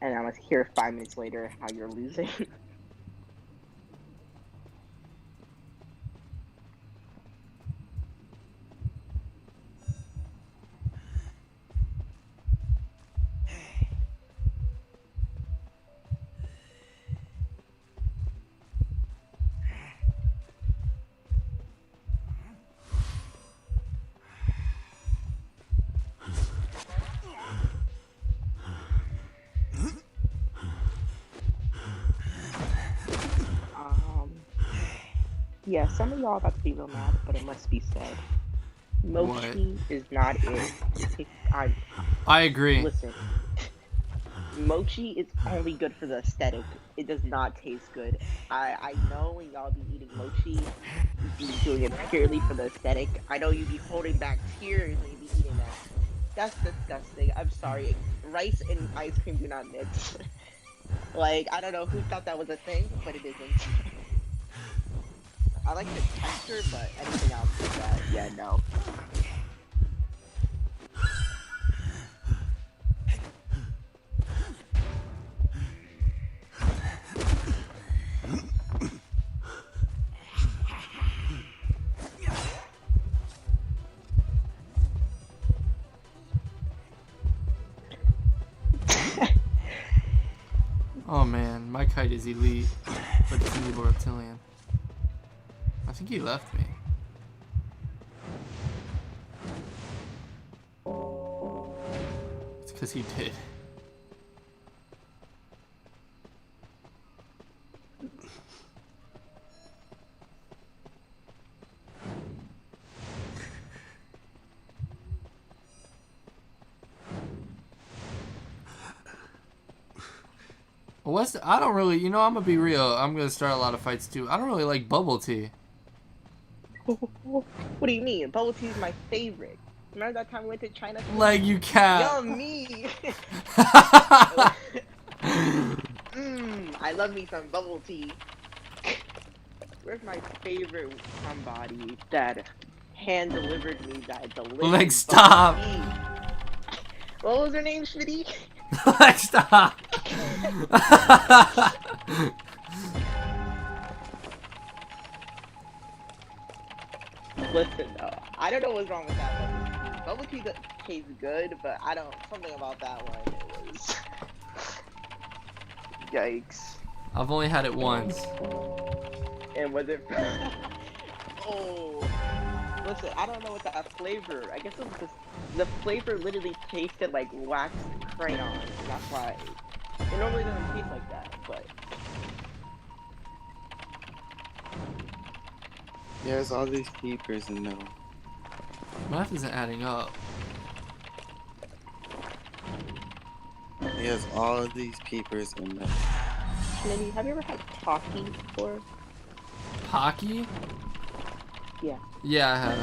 And I was here 5 minutes later how you're losing. Yeah, some of y'all about to be real mad, but it must be said. Mochi is not it. I agree. Listen, mochi is only good for the aesthetic. It does not taste good. I know when y'all be eating mochi, you be doing it purely for the aesthetic. I know you be holding back tears when you be eating that. That's disgusting. I'm sorry. Rice and ice cream do not mix. Like, I don't know who thought that was a thing, but it isn't. I like the texture, but anything else like that, yeah, no. Oh man, my kite is elite, but it's an evil reptilian. I think he left me. It's because he did. I don't really, you know, I'm gonna be real. I'm gonna start a lot of fights too. I don't really like bubble tea. What do you mean? Bubble tea is my favorite. Remember that time we went to China? Like you can't. Yummy! I love me some bubble tea. Where's my favorite somebody that hand delivered me that delicious Like stop. tea? What was her name, Schmiddy? Like stop. Listen though, I don't know what's wrong with that bubble tea. Bubble tea tastes good, but I don't. Something about that one. It was. Yikes. I've only had it once. And was it? Oh. Listen, I don't know what that flavor. I guess it was just, the flavor literally tasted like wax crayon. That's why it normally doesn't taste like that. But There's all these keepers in there. Math isn't adding up. There's all of these peepers in there. Schmiddy, have you ever had Pocky before? Pocky? Yeah. Yeah, I have.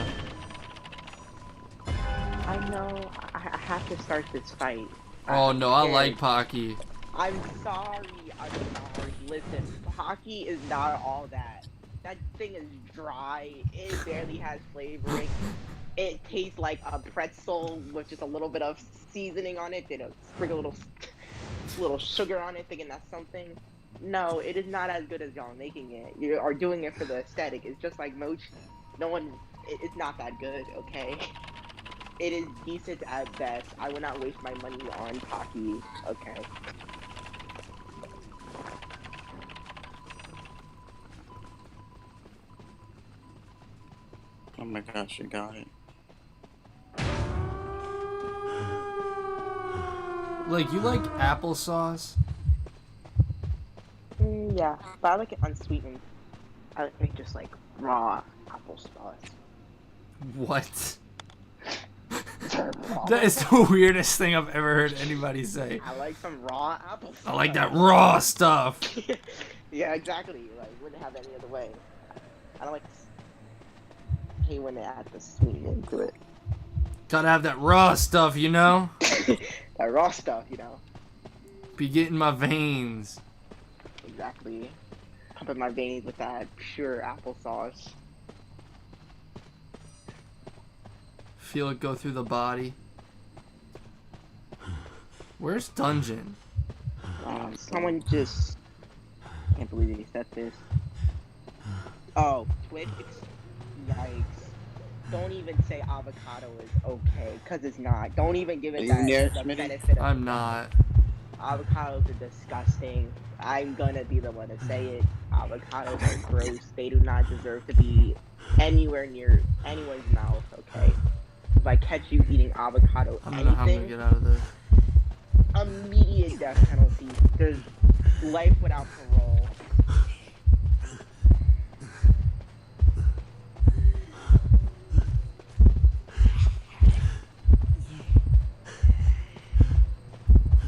I know. I have to start this fight. Oh no, I scared. like Pocky. I'm sorry. Listen, Pocky is not all that. That thing is dry. It barely has flavoring. It tastes like a pretzel with just a little bit of seasoning on it. They don't sprinkle a little sugar on it, thinking that's something. No, it is not as good as y'all making it. You are doing it for the aesthetic. It's just like mochi. No one. It's not that good. Okay. It is decent at best. I would not waste my money on Pocky. Okay. Oh my gosh, you got it. Like, you like applesauce? Yeah, but I like it unsweetened. I like it just like raw applesauce. What? Raw. That is the weirdest thing I've ever heard anybody say. I like some raw applesauce. I like that raw stuff. Yeah, exactly. Like, wouldn't have any other way. I don't like. Hate when they add the sweet into it. Gotta have that raw stuff, you know? That raw stuff, you know. Be getting my veins. Exactly. Pumping my veins with that pure applesauce. Feel it go through the body. Where's Dungeon? Someone just can't believe they said this. Oh, Twitch. Yikes. Don't even say avocado is okay, because it's not. Don't even give it the benefit of I'm not. Avocados are disgusting. I'm gonna be the one to say it. Avocados are gross. They do not deserve to be anywhere near anyone's mouth, okay? If I catch you eating avocado I don't know how I'm gonna anything, get out of this. immediate death penalty. There's life without parole.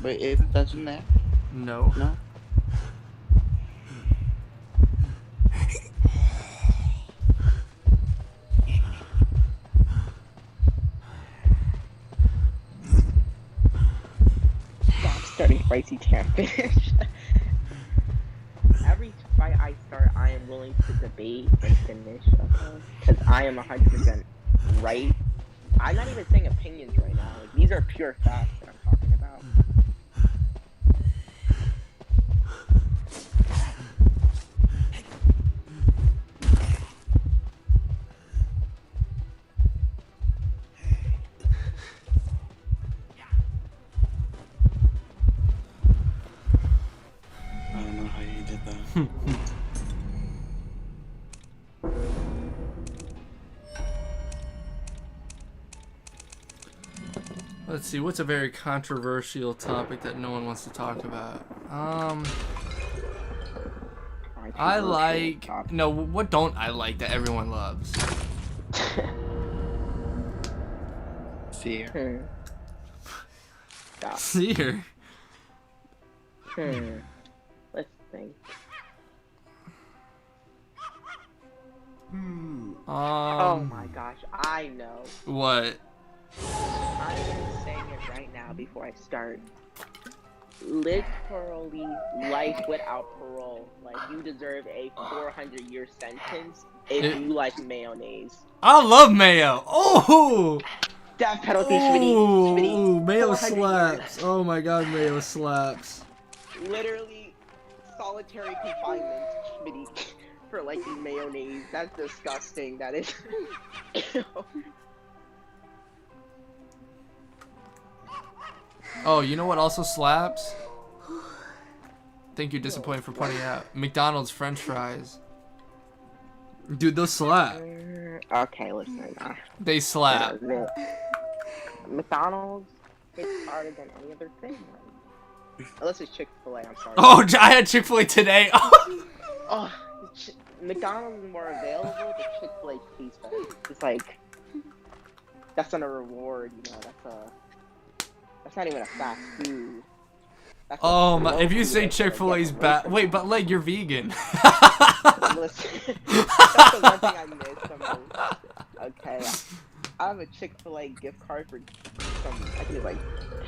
But isn't Dungeon there? No. No? Stop starting fights you can't finish. Every fight I start, I am willing to debate and finish, okay? Because I am 100% right. I'm not even saying opinions right now. Like, these are pure facts that I'm talking about. I don't know how you did that. Let's see, what's a very controversial topic that no one wants to talk about? I like... No, what don't I like that everyone loves? See here. Stop. Seer. Let's think. Oh my gosh, I know. What? I am saying it right now before I start. Literally life without parole. Like, you deserve a 400-year sentence if you like mayonnaise. I love mayo. Oh! Death penalty, Schmiddy. Ooh, mayo 400 slaps. Oh my god, mayo slaps. Literally solitary confinement, Schmiddy, for liking mayonnaise. That's disgusting. That is. Oh, you know what also slaps? Thank you, Disappointed, for pointing out. McDonald's French fries. Dude, they'll slap. Okay, listen. They slap. McDonald's hits harder than any other thing. Unless it's Chick-fil-A, I'm sorry. Oh, I had Chick-fil-A today. Oh, McDonald's is more available, but Chick-fil-A tastes better. It's like, that's not a reward, you know, that's not even a fast food. That's Oh my, if you say Chick-fil-A's bad, wait, but like you're vegan. Listen, that's the one thing I miss the most. Okay, I have a Chick-fil-A gift card for some, I think it's like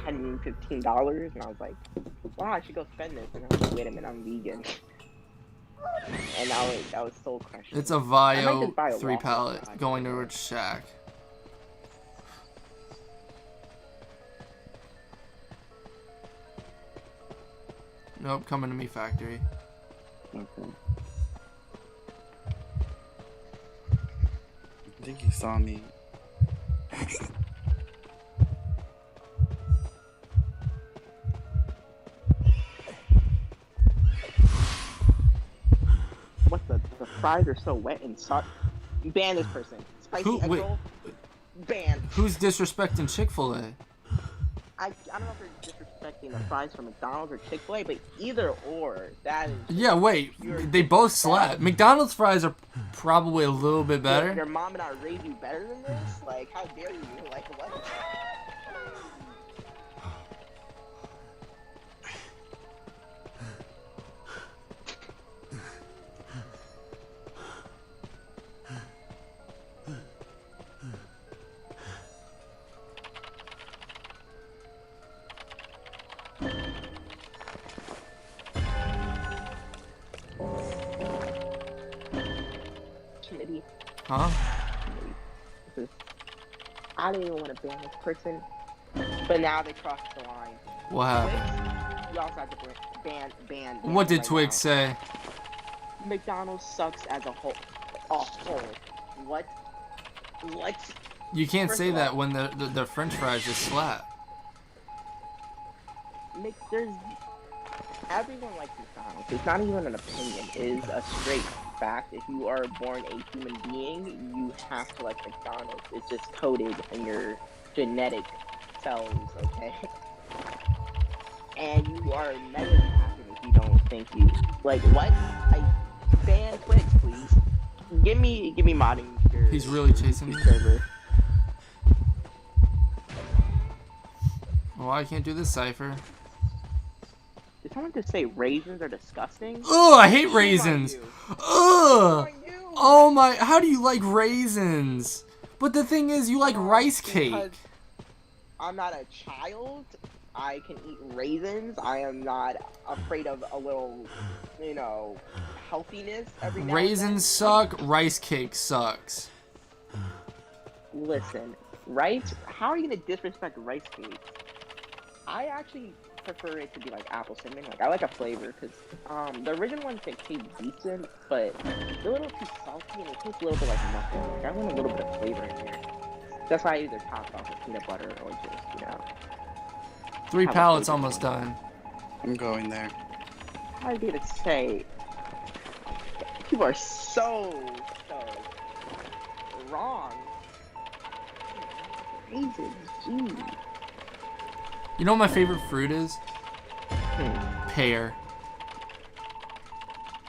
$10, $15, and I was like, wow, I should go spend this. And I was like, wait a minute, I'm vegan. And that was soul crushing. It's a Vio 3 pallet going towards Shack. Nope, coming to me, factory. Okay. I think he saw me. What the fries are so wet and suck. Ban this person. Spicy egg roll. Ban. Who's disrespecting Chick-fil-A? I don't know if they're disrespecting the fries from McDonald's or Chick-fil-A, but either or, that is. Yeah, wait. They both slap. McDonald's fries are probably a little bit better. Your mom and I raised you better than this? Like, how dare you? Like, what? Schmiddy. Huh? I didn't even want to ban this person, but now they crossed the line. What happened? Twix, you also have to ban. What did right Twix now. say? McDonald's sucks as a whole. What? What? You can't First say of that all- when the French fries just slap. There's everyone likes McDonald's. It's not even an opinion. It is a straight fact. If you are born a human being, you have to like McDonald's. It's just coded in your genetic cells, okay? And you are negative happy if you don't think you like what? I ban Twix, please. Give me modding. He's really chasing me. Server. Well, I can't do this cipher. Did someone just say raisins are disgusting? Ugh, I hate Shame on raisins. you. Ugh. On you. Oh my, how do you like raisins? But the thing is, you like rice cake. Because I'm not a child. I can eat raisins. I am not afraid of a little, you know, healthiness every now and Raisins then. suck, rice cake sucks. Listen, rice. How are you gonna disrespect rice cake? I actually prefer it to be like apple cinnamon. Like I like a flavor because the original one tastes decent, but they're a little too salty and it tastes a little bit like nothing. Like I want a little bit of flavor in there. That's why I either top off with peanut butter or just, you know. 3 Have a pallets flavor. almost done. I'm going there. How do you say? People are so wrong. Raisins, jeez. You know what my favorite fruit is? Pear.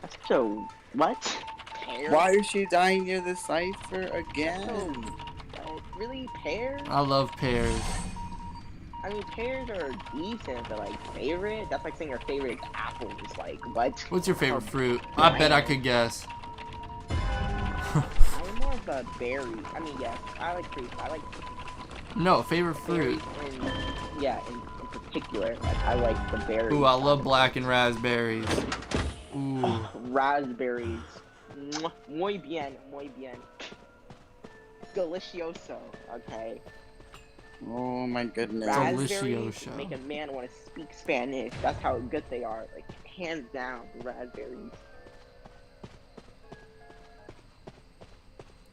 That's so what? Pear? Why is she dying near the cipher again? So, really, pear? I love pears. I mean, pears are decent, but like favorite? That's like saying your favorite is apples. Like what? What's your favorite fruit? I bet I could guess. I'm more of a berry. I mean, yes, I like fruit. I like No, favorite fruit. berries in particular. Like I like the berries. Ooh, I love black and raspberries. Ooh. Raspberries. Muy bien, muy bien. Delicioso. Okay. Oh my goodness. Raspberries Delicioso. make a man want to speak Spanish. That's how good they are. Like hands down, raspberries.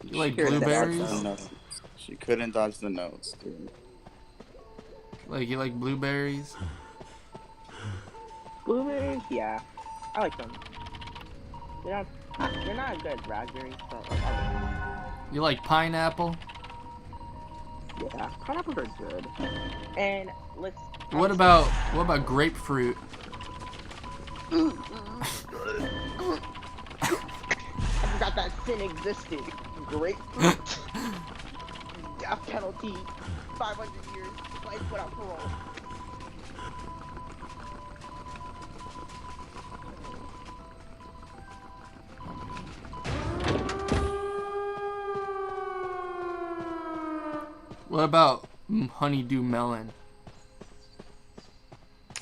You like Sure, that's blueberries? awesome. She couldn't dodge the notes, dude. Like you like blueberries? Blueberries, yeah, I like them. They don't They're not good raspberries, but like, I You like pineapple? really, yeah, pineapples are good. And let's. What about grapefruit? I forgot that sin existed. Grapefruit. Death penalty. 500 years. Life without parole. What about honeydew melon?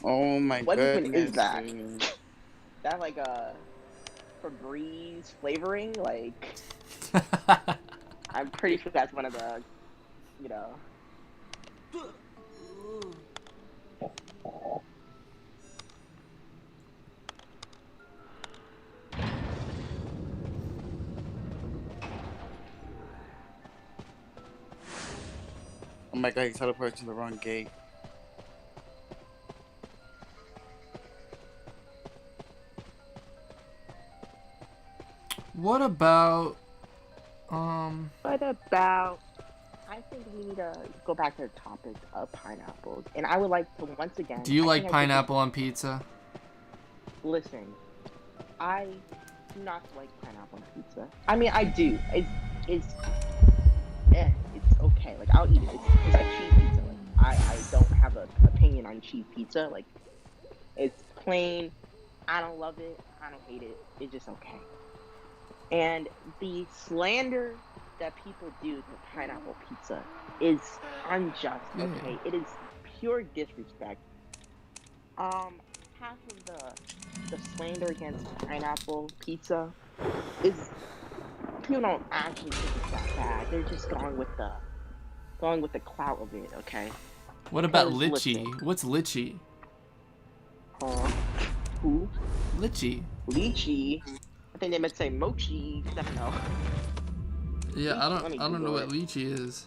Oh my What goodness. even is that? Dude. That like a Febreze flavoring? Like, I'm pretty sure that's one of the, you know. Oh my god, he teleported to the wrong gate. What about What about? I think we need to go back to the topic of pineapples, and I would like to once again. do you I like think I did pineapple on pizza? Listen, I do not like pineapple on pizza. I mean, I do. It's okay. Like I'll eat it. It's like cheese pizza. Like I don't have an opinion on cheese pizza. Like it's plain. I don't love it. I don't hate it. It's just okay. And the slander that people do to pineapple pizza is unjust. Yeah. Okay, it is pure disrespect. Half of the slander against pineapple pizza is people don't actually think it's that bad. They're just going with the clout of it. Okay. What about Because, lychee? listen. What's lychee? Who? Lychee. Lychee. I think they meant to say mochi. I don't know. Yeah, I Let me don't know Google what it. lychee is.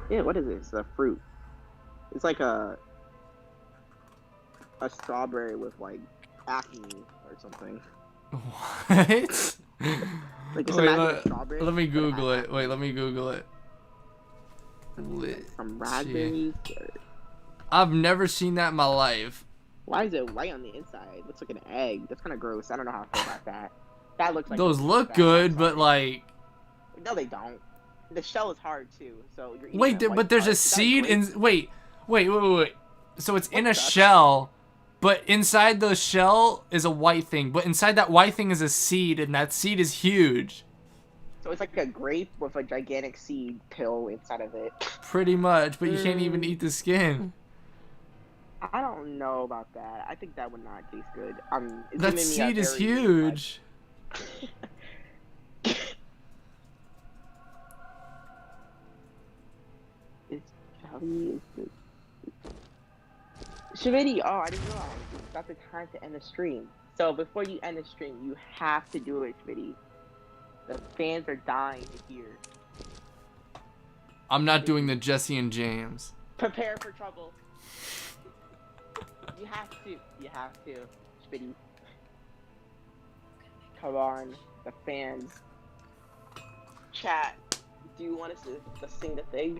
Yeah, what is it? It's a fruit. It's like a strawberry with like acne or something. What? Like just Wait, imagine a strawberry. let me but it has Google it. acne. Wait, let me Google it. Some Lychee. raspberries. I've never seen that in my life. Why is it white on the inside? Looks like an egg. That's kind of gross. I don't know how I feel about that. That looks like Those it's look bad. good, I'm but sorry. like. No, they don't. The shell is hard too, so you're eating Wait, that white but there's a part. Is that seed grape? in. Wait. So it's in What a the- shell, but inside the shell is a white thing. But inside that white thing is a seed, and that seed is huge. So it's like a grape with a gigantic seed pill inside of it. Pretty much, but you can't even eat the skin. I don't know about that. I think that would not taste good. It's That giving me a seed is very huge. It's jelly. Schmiddy, oh, I didn't realize it's not the time to end the stream. So before you end the stream, you have to do it, Schmiddy. The fans are dying to hear. I'm not doing the Jesse and James. Prepare for trouble. You have to. You have to, Schmiddy. Come on, the fans. Chat, do you want us to sing the thing?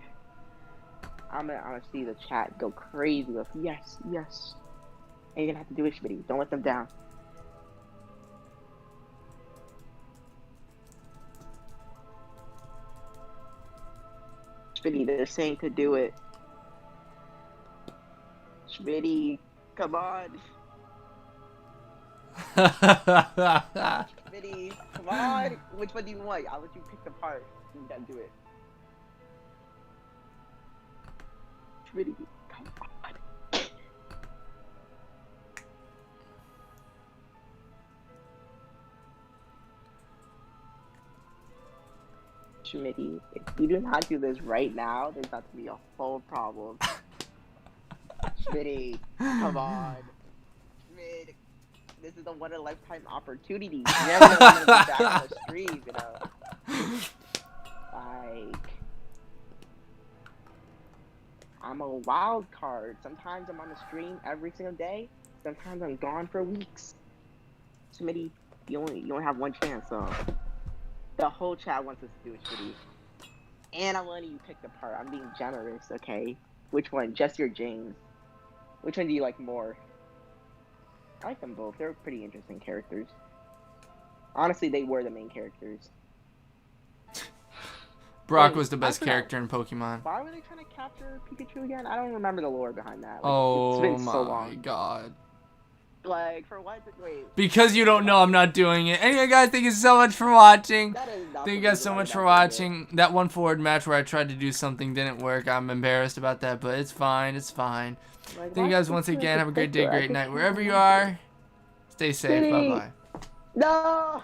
I'm gonna see the chat go crazy with yes. And you're gonna have to do it, Schmidty. Don't let them down. Schmidty, they're saying to do it. Schmidty, come on. Schmidty, come on. Which one do you want? I'll let you pick the part. You gotta do it. Schmidty, come on. Schmidty, if you do not do this right now, there's about to be a whole problem. Schmidty, come on. Schmid, this is a one-in-a-lifetime opportunity. You never know when I'm gonna be back on the stream, you know. Like, I'm a wild card. Sometimes I'm on the stream every single day. Sometimes I'm gone for weeks. Schmiddy, you only have one chance, so the whole chat wants us to do it, Schmiddy. And I'm letting you pick the part. I'm being generous, okay? Which one? Jesse or James? Which one do you like more? I like them both. They're pretty interesting characters. Honestly, they were the main characters. Brock Wait, was the best I forgot. character in Pokemon. Why were they trying to capture Pikachu again? I don't remember the lore behind that. Like, Oh it's been so my long. god. Like, for what? Wait. Because you don't know, I'm not doing it. Anyway, guys, thank you so much for watching. That is not Thank you the guys reason so why much you're for not doing watching. That one forward match where I tried to do something didn't work. I'm embarrassed about that, but it's fine. It's fine. it. Like, Thank you why guys would once do again. it Have a great to day, Victor? I great could night, see wherever him you on are. Stay safe. Schmiddy. Bye-bye. No!